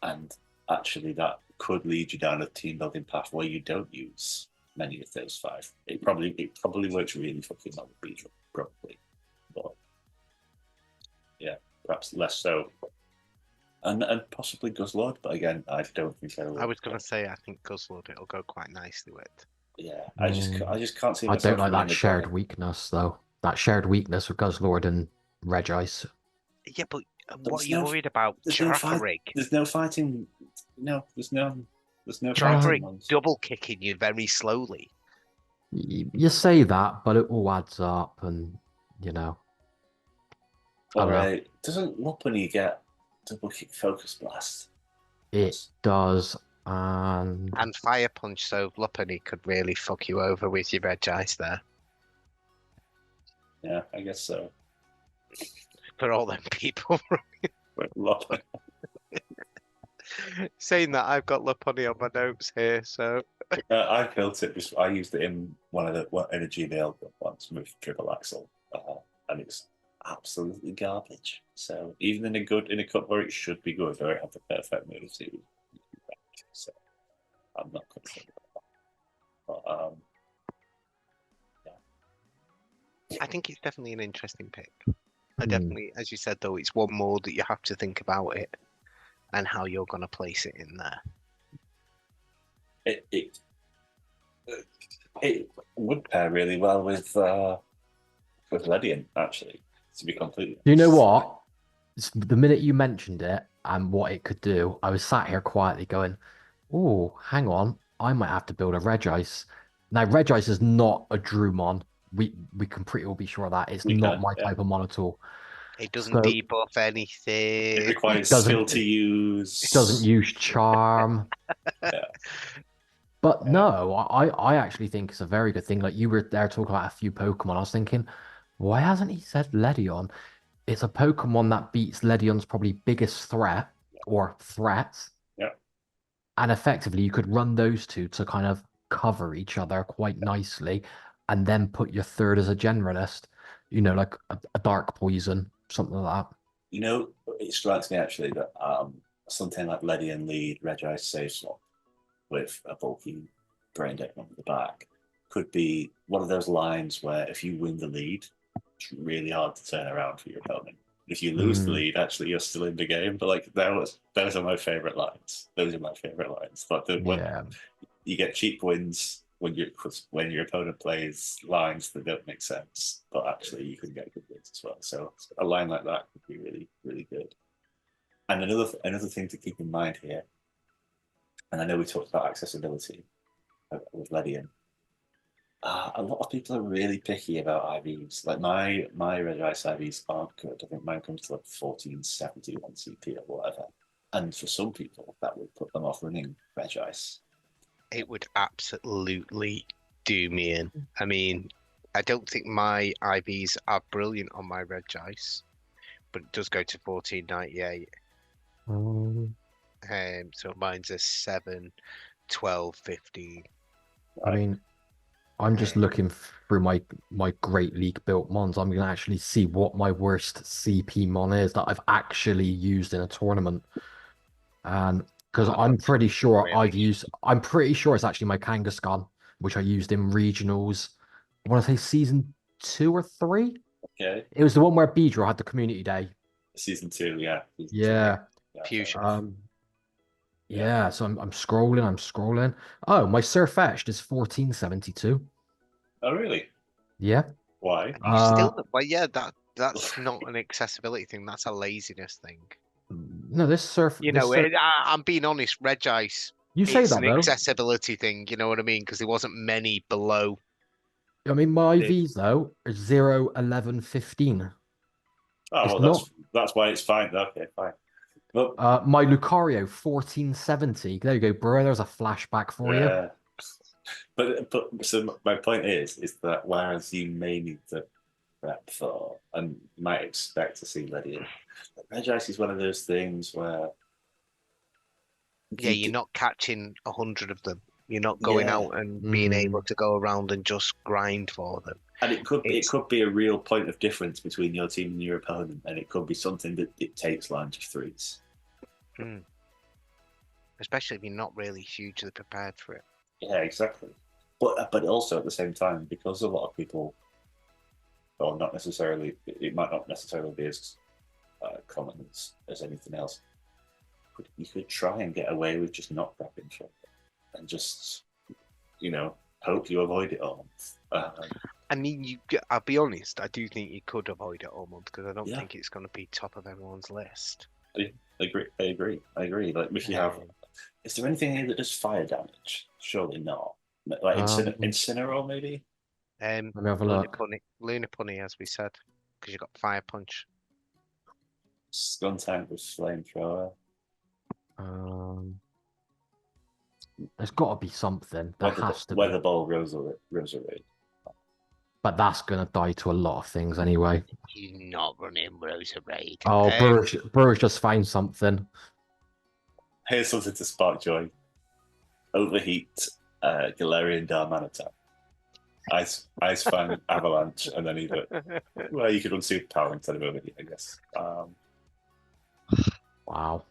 And actually that could lead you down a team building path where you don't use many of those five. It probably works really fucking well with Beedrill, probably. But yeah, perhaps less so. And possibly Guzzlord, but again, I don't think I will. I was gonna say I think Guzzlord it'll go quite nicely with. Yeah, I just can't see I myself don't like that winning shared the weakness though. That shared weakness with Guzzlord and Regice. Yeah, but what are you worried about? There's no fighting. No, there's no Girafarig double kicking you very slowly. You say that, but it all adds up, and All right, doesn't Lopunny get double kick Focus Blast? It does, and Fire Punch, so Lopunny could really fuck you over with your Red Ice there. Yeah, I guess so. For all them people. Saying that, I've got Lopunny on my notes here, so I built it. I used it in in a Gmail once with Triple Axel, and it's absolutely garbage. So even in a cup where it should be good, where it had the perfect moves, it was bad. So I'm not concerned about that. But yeah, I think it's definitely an interesting pick. I definitely, as you said though, it's one more that you have to think about it and how you're going to place it in there. It would pair really well with Ledian, actually. To be completely honest. You know what? The minute you mentioned it and what it could do, I was sat here quietly going, "Oh, hang on, I might have to build a Regice." Now, Regice is not a Drumon. We can pretty well be sure of that it's not my type of mon at all. It doesn't debuff anything. It requires skill to use. It doesn't use charm. Yeah. But no, I actually think it's a very good thing. Like you were there talking about a few Pokemon. I was thinking, why hasn't he said Ledion? It's a Pokemon that beats Ledion's probably biggest threat or threats. Yeah. And effectively, you could run those two to kind of cover each other quite nicely and then put your third as a generalist, like a Dark Poison, something like that. It strikes me actually that something like Ledian lead Regice save slot with a bulky brain deck on the back could be one of those lines where if you win the lead, it's really hard to turn around for your opponent. If you lose the lead, actually you're still in the game. But like those are my favorite lines. But you get cheap wins when your opponent plays lines that don't make sense, but actually you can get good wins as well. So a line like that could be really, really good. And another thing to keep in mind here, and I know we talked about accessibility with Ledian. A lot of people are really picky about IVs. Like my Red Ice IVs aren't good. I think mine comes to like 1471 CP or whatever. And for some people, that would put them off running Red Ice. It would absolutely do me in. I mean, I don't think my IVs are brilliant on my Red Ice, but it does go to 1498. So mine's a 7, 12, 15. I mean, I'm just looking through my Great League built mons. I'm gonna actually see what my worst CP mon is that I've actually used in a tournament, and because I've I'm got pretty sure really. I'm pretty sure it's actually my Kangaskhan, which I used in regionals. I want to say season 2 or 3. Okay. It was the one where Beedrill had the community day. Season 2, yeah. Season 2. Yeah. Yeah, Fusion. Yeah. So I'm scrolling. Oh, my Surfetched is 1472. Oh, really? Yeah. Why? And you still, well, yeah, that's not an accessibility thing. That's a laziness thing. No, I'm being honest. Regice, you say it's that an though. accessibility thing. You know what I mean? Because there wasn't many below. I mean, my the- V's though are 0, 11, 15. Oh, It's well, not. that's why it's fine. Okay, fine. But My Lucario 1470. There you go, bro. There's a flashback for you. yeah, but so my point is that whereas you may need to prep for and might expect to see Lydia, Regice is one of those things where Yeah, you're not catching 100 of them. You're not going out and being able to go around and just grind for them. And it could be a real point of difference between your team and your opponent, and it could be something that dictates lines of threes. Especially if you're not really hugely prepared for it. Yeah, exactly. But also at the same time, because a lot of people, or not necessarily, it might not necessarily be as common as anything else. You could try and get away with just not prepping for it, and just hope you avoid it all. I mean, I'll be honest. I do think you could avoid it all month because I don't Yeah. think it's going to be top of everyone's list. I agree. Like if you have, is there anything here that does fire damage? Surely not. Like Incineroar, maybe. Let me have a look. Lunar Punny, as we said, because you got Fire Punch. Skuntank with Flamethrower. There's got to be something. There has to be. Weather Ball, Roserade. But that's gonna die to a lot of things anyway. You're not running Roserade. Oh, Burridge just find something. Here's something to spark joy. Overheat, Galarian Darmanitan. Ice Fang, Avalanche, and then either. Well, you could run Superpower instead of Overheat, I guess. Wow.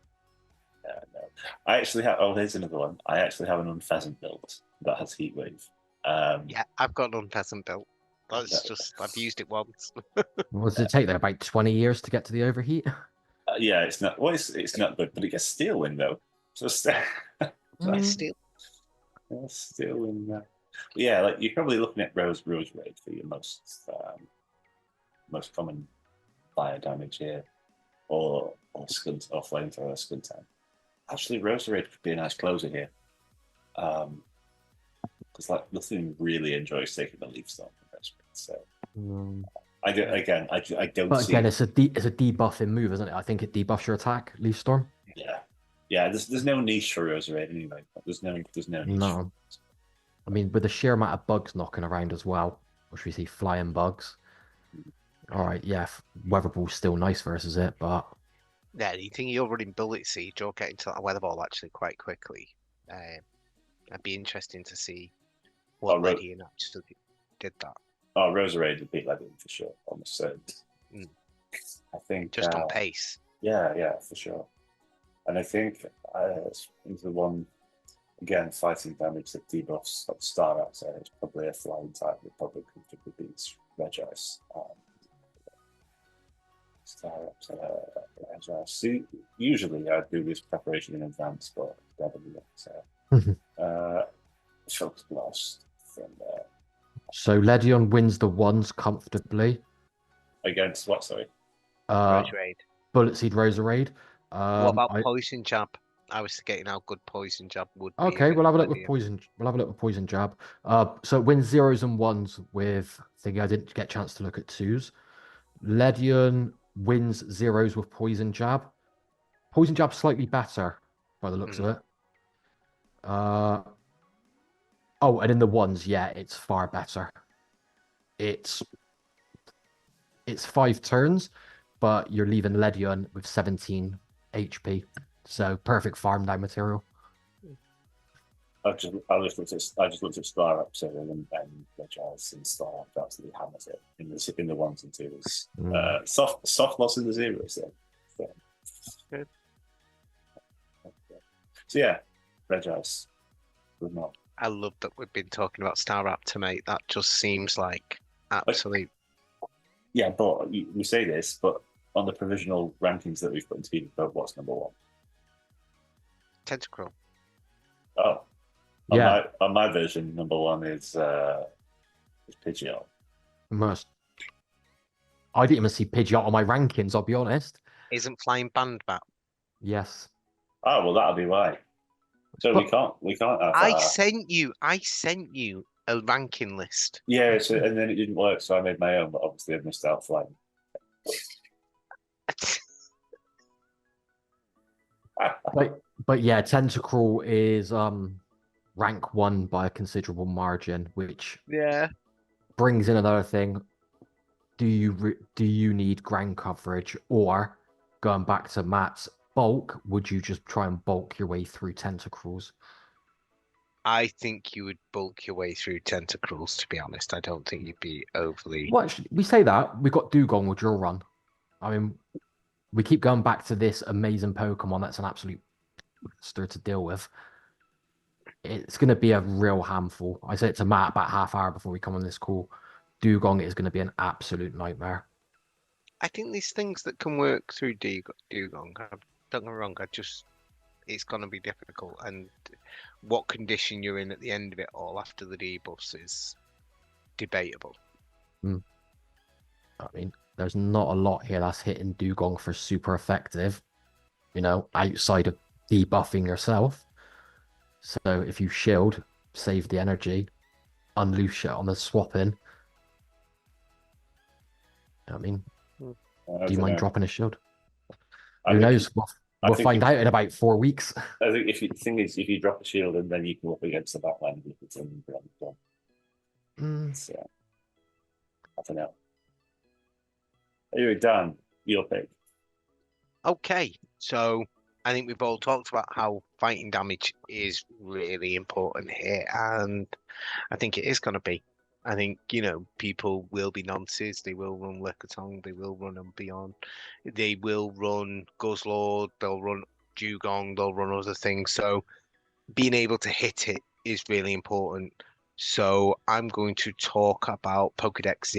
Yeah, no. I actually have. Oh, here's another one. I actually have an Unpheasant build that has Heat Wave. Yeah, I've got an Unpheasant build. I've used it once. What does it take there? About 20 years to get to the overheat? Yeah, it's not. Well, it's not good, but it gets Steel Wind though. So Steel. Steel Wind. Yeah, like you're probably looking at Roserade for your most common fire damage here, or Flamethrower Skuntank. Actually, Roserade could be a nice closer here. Because like nothing really enjoys taking the Leaf Storm from Roserade. So I don't. But again, it's a debuffing move, isn't it? I think it debuffs your attack, Leaf Storm. Yeah. There's no niche for Roserade anyway. There's no niche. No. I mean, with the sheer amount of bugs knocking around as well, which we see flying bugs. All right, yeah, Weather Ball's still nice versus it, but yeah, you think you're running Bullet Siege or getting to that Weather Ball actually quite quickly. It'd be interesting to see what Ledian actually did that. Oh, Roserade would beat Ledian for sure, almost certain. I think just on pace. Yeah, for sure. And I think the one again fighting damage that debuffs at the start out, so it's probably a flying type that probably comfortably beats Regice. So usually I do this preparation in advance, but definitely Shock's Blast from there. So Ledion wins the ones comfortably. Against what, sorry? Roserade. Bullet Seed Roserade. What about Poison Jab? I was getting how good Poison Jab would be. Okay, we'll have a look with Poison. We'll have a look with Poison Jab. So it wins 0s and 1s with thinking I didn't get a chance to look at 2s. Ledion wins 0s with Poison Jab. Poison Jab's slightly better by the looks of it. Oh, and in the 1s, yeah, it's far better. It's 5 turns, but you're leaving Ledion with 17 HP. So perfect farm down material. I just looked at Star Up 7 and Regiles, and Star Up absolutely hammers it in the ones and twos. Soft loss in the zeros then. So, Good. So yeah, Regiles. Good knock. I love that we've been talking about Star Aptimate. That just seems like absolute. Yeah, but we say this, but on the provisional rankings that we've put into Speed, what's number one? Tentacruel. Oh, Yeah, on my version, number one is Pidgeot. must. I didn't even see Pidgeot on my rankings, I'll be honest. Isn't Flying Bandbat? Yes. Oh well, that'll be why. So But- we can't have. I sent you a ranking list. Yeah, so, and then it didn't work, so I made my own. But obviously, I missed out flying. But yeah, Tentacruel is rank 1 by a considerable margin, which Yeah. brings in another thing. Do you need ground coverage, or going back to Matt's bulk, would you just try and bulk your way through Tentacruels? I think you would bulk your way through Tentacruels, to be honest. I don't think you'd be overly. Well, actually, we say that we've got Dugong with Drill Run. I mean, we keep going back to this amazing Pokemon that's an absolute monster to deal with. It's going to be a real handful. I said it to Matt about half hour before we come on this call. Dugong is going to be an absolute nightmare. I think these things that can work through Dugong, don't get me wrong, it's going to be difficult. And what condition you're in at the end of it all after the debuffs is debatable. I mean, there's not a lot here that's hitting Dugong for super effective, outside of debuffing yourself. So if you shield, save the energy, unloose shit on the swap-in. I mean, do you mind dropping a shield? Who knows? We'll find out in about 4 weeks. I think the thing is, if you drop a shield and then you can up against the backline if it's in So, I don't know. Anyway, Dan, your pick. Okay, so I think we've all talked about how fighting damage is really important here, and I think it is going to be. I think, people will be nonces, they will run Lickitung, they will run and beyond, they will run Guzzlord, they'll run Dugong, they'll run other things. So being able to hit it is really important. So I'm going to talk about Pokedex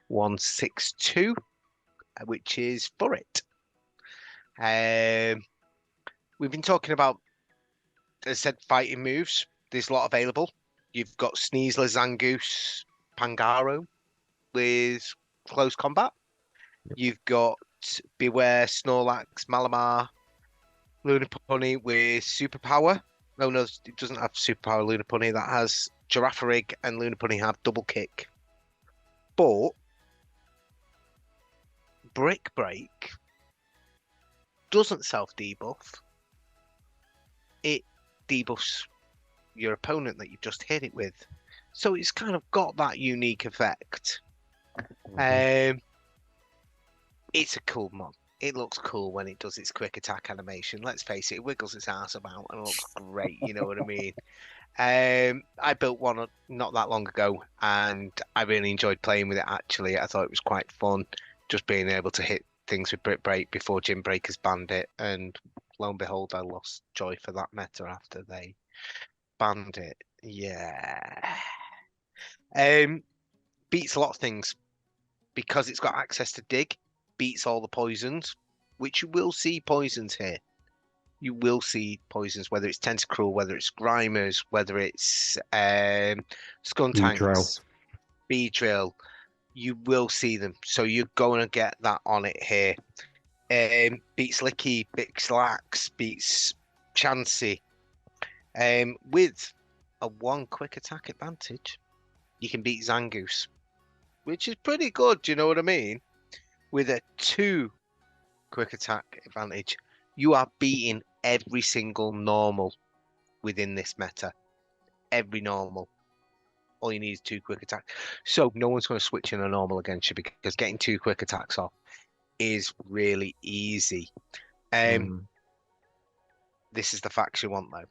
0162, which is Furret. We've been talking about, as I said, fighting moves. There's a lot available. You've got Sneasler, Zangoose, Pangaro with close combat. You've got Beware, Snorlax, Malamar, Lunarpunny with superpower. Oh no, it doesn't have superpower, Lunarpunny. That has Girafarig, and Lunarpunny have double kick. But Brick Break doesn't self-debuff. It debuffs your opponent that you've just hit it with. So it's kind of got that unique effect. It's a cool mod. It looks cool when it does its quick attack animation. Let's face it, it wiggles its ass about and it looks great, you know what I mean? I built one not that long ago and I really enjoyed playing with it actually. I thought it was quite fun just being able to hit things with Brick Break before Gym Breakers banned it, and lo and behold, I lost joy for that meta after they banned it. Yeah. Beats a lot of things because it's got access to dig. Beats all the poisons, which you will see poisons here. You will see poisons, whether it's Tentacruel, whether it's Grimers, whether it's Skuntanks, Beedrill. You will see them. So you're going to get that on it here. Beats Licky, beats Lax, beats Chansey. With a 1 quick attack advantage, you can beat Zangoose, which is pretty good, do you know what I mean? With a 2 quick attack advantage, you are beating every single normal within this meta. Every normal. All you need is 2 quick attacks. So no one's going to switch in a normal against you because getting 2 quick attacks off is really easy. This is the facts you want, though.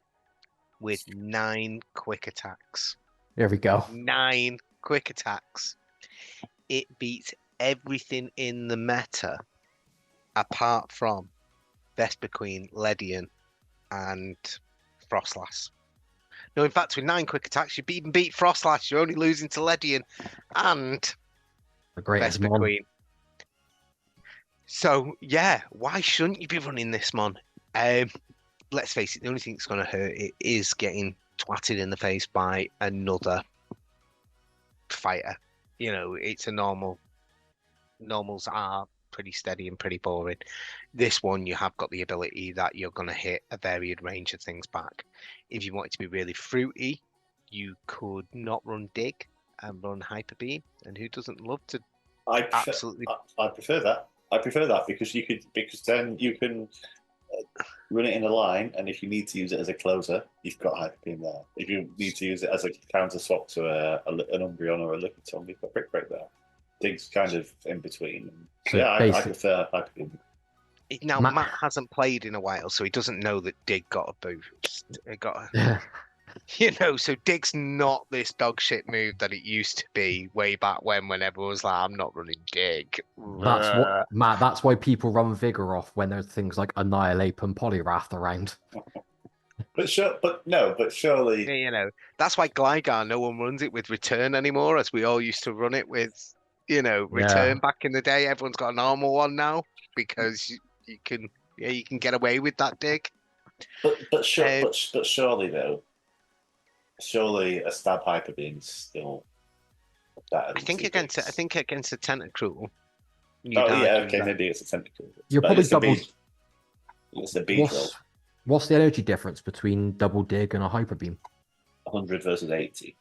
With 9 quick attacks. There we go. 9 quick attacks. It beats everything in the meta apart from Vesper Queen, Ledian, and Frostlass. No, in fact, with 9 quick attacks, you even beat Frostlass. You're only losing to Ledian and The greatest Vesper mon. Queen. So, yeah, why shouldn't you be running this, mon? Let's face it, the only thing that's going to hurt it is getting twatted in the face by another fighter. You know, it's a normal. Normals are pretty steady and pretty boring. This one, you have got the ability that you're going to hit a varied range of things back. If you want it to be really fruity, you could not run Dig and run Hyper Beam. And who doesn't love to absolutely? I prefer that. I prefer that because then you can run it in a line, and if you need to use it as a closer, you've got Hyper Beam there. If you need to use it as a counter swap to an Umbreon or a Lickitung, you've got Brick Break there. Dig's kind of in between. So Yeah, I prefer Hyper Beam. Now, Matt hasn't played in a while, so he doesn't know that Dig got a boost. It got a, so Dig's not this dog shit move that it used to be way back when everyone was like, I'm not running Dig. That's what, Matt. That's why people run Vigoroth when there's things like Annihilate and Poliwrath around. But surely, that's why Gligar, no one runs it with Return anymore, as we all used to run it with, Return back in the day. Everyone's got a normal one now because you can get away with that Dig. But surely though, a stab Hyper Beam is still better. I think against a Tentacruel. Maybe it's a Tentacruel. You're probably double. It's a beat roll. What's the energy difference between double Dig and a Hyper Beam? 100 versus 80.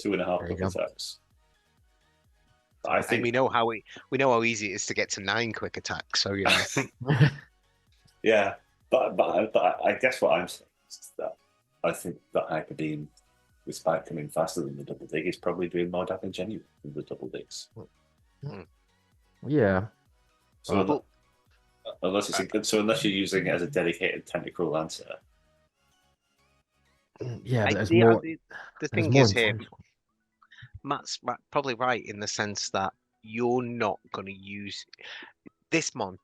2.5 quick attacks. I think we know how easy it is to get to 9 quick attacks. So yeah, but I guess what I'm saying is that I think that Hyper Beam, despite coming faster than the double dig, is probably doing more damage anyway than the double digs. Yeah. So unless you're using it as a dedicated Tentacruel answer. Yeah, but the thing is here, Matt's probably right in the sense that you're not going to use this mon.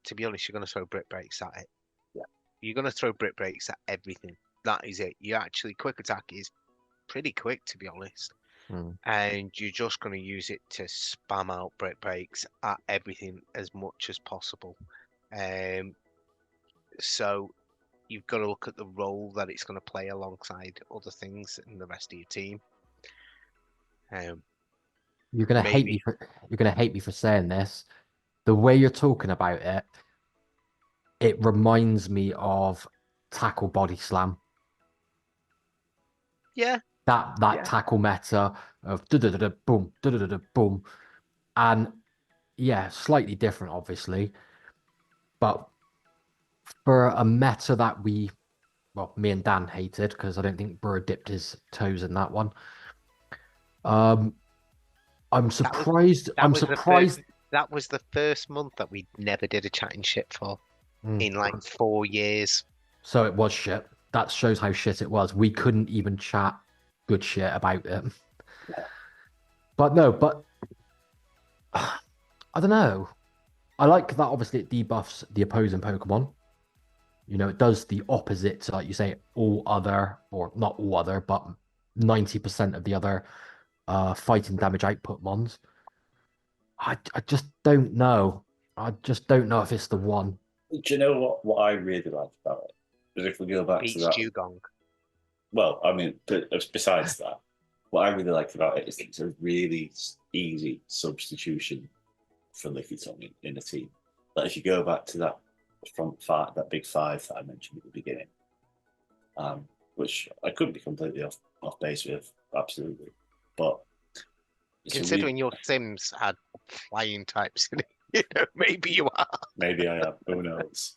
To be honest, you're going to throw Brick Breaks at it. Yeah. You're going to throw Brick Breaks at everything. That is it. You actually, quick attack is pretty quick, to be honest. And you're just going to use it to spam out Brick Breaks at everything as much as possible. So you've got to look at the role that it's going to play alongside other things in the rest of your team. You're gonna hate me for saying this. The way you're talking about it, it reminds me of Tackle Body Slam. Yeah. That tackle meta of boom, boom. And yeah, slightly different, obviously. But for a meta that me and Dan hated, because I don't think Burrow dipped his toes in that one. I'm surprised. That was the first month that we never did a chatting shit for in like 4 years. So it was shit. That shows how shit it was. We couldn't even chat good shit about it. But I don't know. I like that obviously it debuffs the opposing Pokemon. It does the opposite to, like you say, all other, or not all other, but 90% of the other fighting damage output mons. I just don't know. I just don't know if it's the one. Do you know what I really like about it? Because if we go back to that, Dugong. Well, I mean, besides that, what I really liked about it is that it's a really easy substitution for Lickitung in a team. Like if you go back to that front five, that big five that I mentioned at the beginning, which I couldn't be completely off base with, absolutely. But considering your Sims had flying types in it, maybe you are. Maybe I am. Who knows?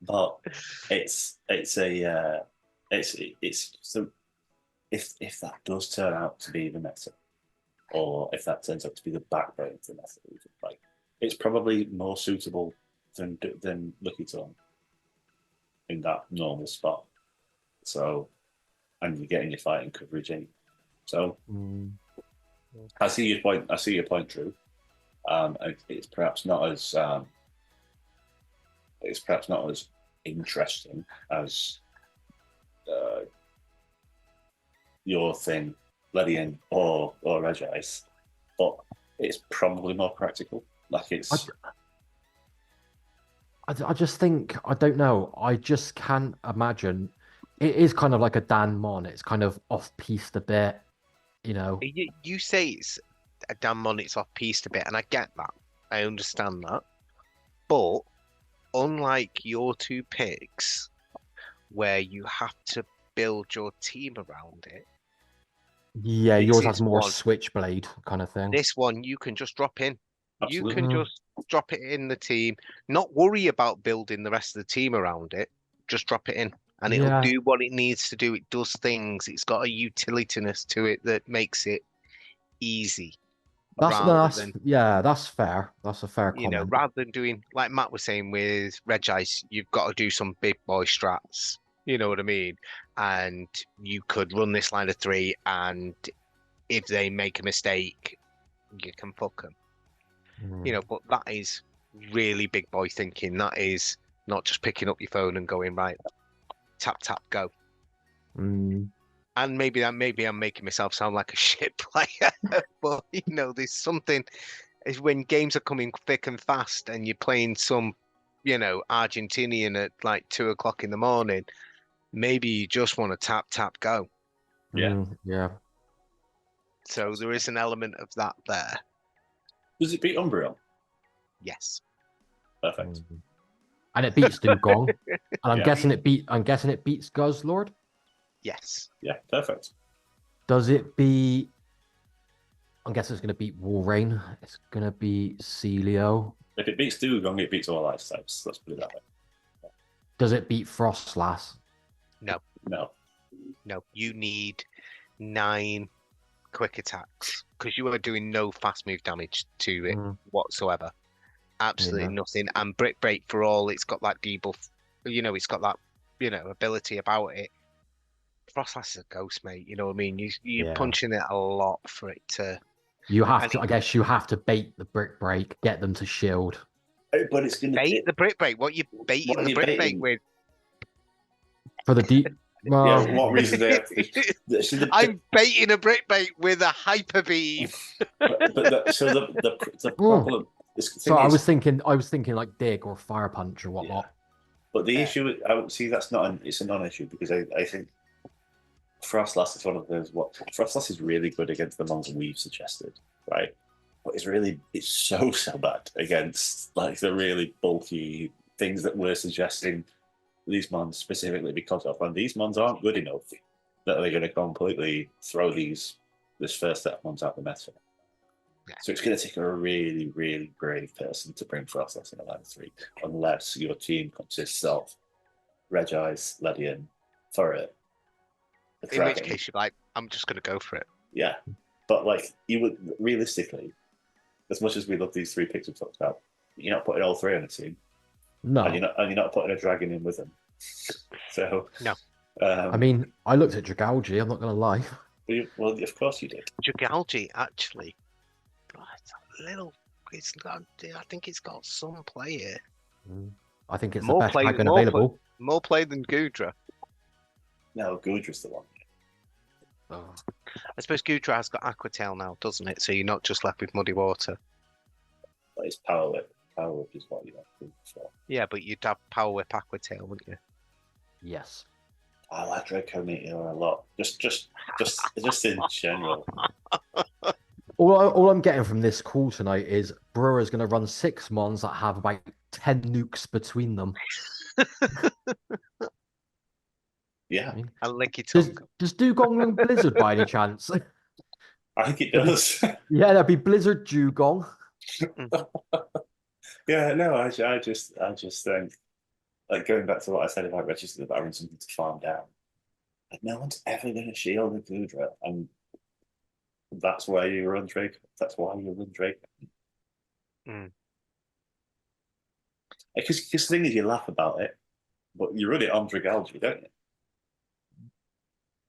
But it's so if that does turn out to be the meta, or if that turns out to be the backbone of the meta, like it's probably more suitable than Lickitung. in that normal spot. So, and you're getting your fighting coverage in. So, I see your point. I see your point, Drew. It's perhaps not as interesting as your thing, Ledian or Regice, but it's probably more practical. Like it's. I just think, I don't know. I just can't imagine. It is kind of like a Dan Mon. It's kind of off-piste a bit, you know. You say it's a Dan Mon, it's off-piste a bit, and I get that. I understand that. But unlike your two picks, where you have to build your team around it. Yeah, yours has more switchblade kind of thing. This one, you can just drop in. Absolutely. You can just drop it in the team, not worry about building the rest of the team around it. Just drop it in, and it'll do what it needs to do. It does things. It's got a utilityness to it that makes it easy. That's fair. That's a fair comment. You know, rather than doing like Matt was saying with Regice, you've got to do some big boy strats. You know what I mean? And you could run this line of 3, and if they make a mistake, you can fuck them. You know, but that is really big boy thinking. That is not just picking up your phone and going, right, tap, tap, go. And maybe I'm making myself sound like a shit player, but you know, there's something is when games are coming thick and fast and you're playing some, you know, Argentinian at like 2 o'clock in the morning, maybe you just want to tap, tap, go. Yeah. So there is an element of that there. Does it beat Umbreon? Yes. Perfect. And it beats Dugong. And I'm guessing it beats Guzzlord? Yes. Yeah, perfect. Does it beat? I'm guessing it's going to beat Walrein. It's going to be Celio. If it beats Dugong, it beats all ice types. Let's put it that way. Does it beat Frostlass? No. You need 9 quick attacks because you are doing no fast move damage to it whatsoever. Absolutely nothing. And Brick Break, for all it's got that debuff, you know, it's got that, you know, ability about it. Frostlass is a ghost, mate. You know what I mean? You're punching it a lot for it to. You have to. I guess you have to bait the Brick Break, get them to shield. But it's going to bait the Brick Break. What you baiting the Brick Break with? For the deep. Well, what reason they have I'm baiting a Brick Break with a hyper beam. The problem. So I was thinking like dig or fire punch or whatnot. But the issue, I would see it's a non-issue because I think Frostlass is one of those. Frostlass is really good against the ones we've suggested, right? But it's so bad against like the really bulky things that we're suggesting these mons specifically because of, and these mons aren't good enough that they're going to completely throw this first set of mons out the meta. Yeah. So it's going to take a really, really brave person to bring Frostlass in a line of 3, unless your team consists of Regice, Ledian, Furret. In which case, you're like, I'm just going to go for it. Yeah, but like you would realistically, as much as we love these 3 picks we've talked about, you're not putting all 3 on a team. No, and you're not putting a dragon in with them. So no. I mean, I looked at Dragalge. I'm not going to lie. Well, of course you did. Dragalge actually. I think it's got some play here. I think it's the best dragon available. More play than Gudra. No, Gudra's the one. Oh. I suppose Gudra has got Aquatail now, doesn't it? So you're not just left with Muddy Water. But it's Power Whip. Power Whip is what you have for. Yeah, but you'd have Power Whip Aquatail, wouldn't you? Yes. I like Draco Meteor a lot. Just in general. All I'm getting from this call tonight is Brewer's going to run 6 mons that have about 10 nukes between them. Yeah. I lick it up. Does Dugong and Blizzard by any chance? I think it does. Yeah, that'd be Blizzard Dugong. Yeah, no, I just think, like going back to what I said about Register about having something to farm down. Like no one's ever going to shield a Gudra, and that's why you run Drake. That's why you run Drake. Because the thing is, you laugh about it, But you run it on Dragalge, don't you?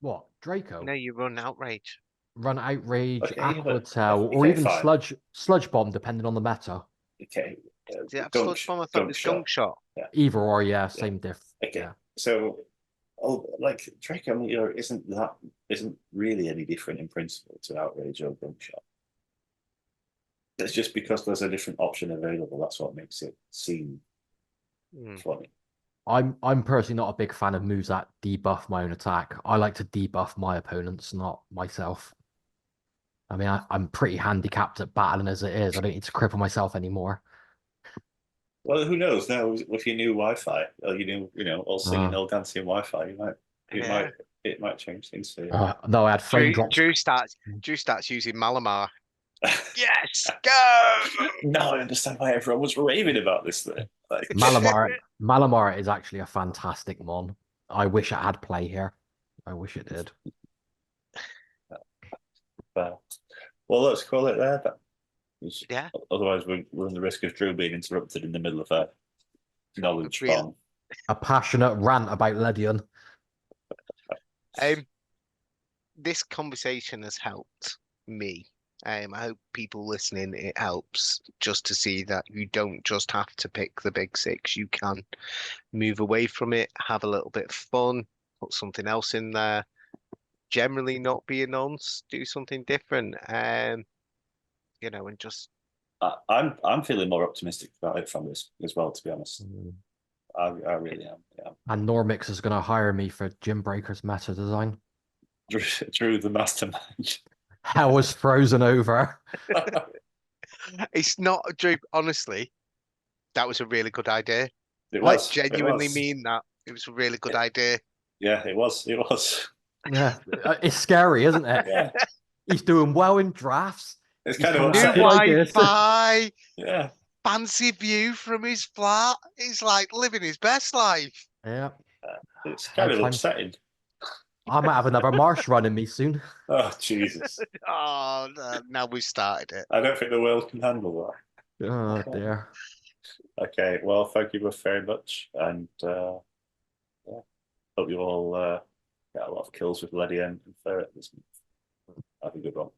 What? Draco? No, you run outrage. Run Outrage, Okay, Aqua but- Tail, or okay, even fine. Sludge Bomb, depending on the meta. Okay. Did it have Gunk, sludge bomb? I thought it was gunk shot. Either or, yeah, same diff. Okay. Yeah. So, like Draco Meteor isn't really any different in principle to Outrage or Gunshot. It's just because there's a different option available. That's what makes it seem funny. I'm personally not a big fan of moves that debuff my own attack. I like to debuff my opponents, not myself. I mean, I'm pretty handicapped at battling as it is. I don't need to cripple myself anymore. Well, who knows now with your new Wi-Fi, or your new, all singing, all dancing Wi-Fi, it might change things for you. No, I had frame drops. Drew starts using Malamar. Yes, go! Now I understand why everyone was raving about this thing. Like, Malamar is actually a fantastic mon. I wish it had play here. I wish it did. well, let's call it there. Yeah. Otherwise, we run the risk of Drew being interrupted in the middle of a knowledge bomb. A passionate rant about Ledion. This conversation has helped me. I hope people listening, it helps just to see that you don't just have to pick the big six. You can move away from it, have a little bit of fun, put something else in there. Generally, not be a nonce, do something different. And just. I'm feeling more optimistic about it from this as well. To be honest, I really am. Yeah. And Normix is going to hire me for Gym Breaker's meta design. Drew the mastermind. Hell was frozen over. It's not, Drew, honestly, that was a really good idea. It was. I genuinely mean that. It was a really good idea. Yeah, it was. It was. Yeah, it's scary, isn't it? Yeah. He's doing well in drafts. It's kind of New upsetting. Wi-Fi. Yeah. Fancy view from his flat. He's like living his best life. Yeah. It's kind of upsetting. I might have another marsh running me soon. Oh, Jesus. Oh, no, now we've started it. I don't think the world can handle that. Oh, dear. Okay, well, thank you both very much. And hope you all get a lot of kills with Ledian and Ferret this month. Have a good one.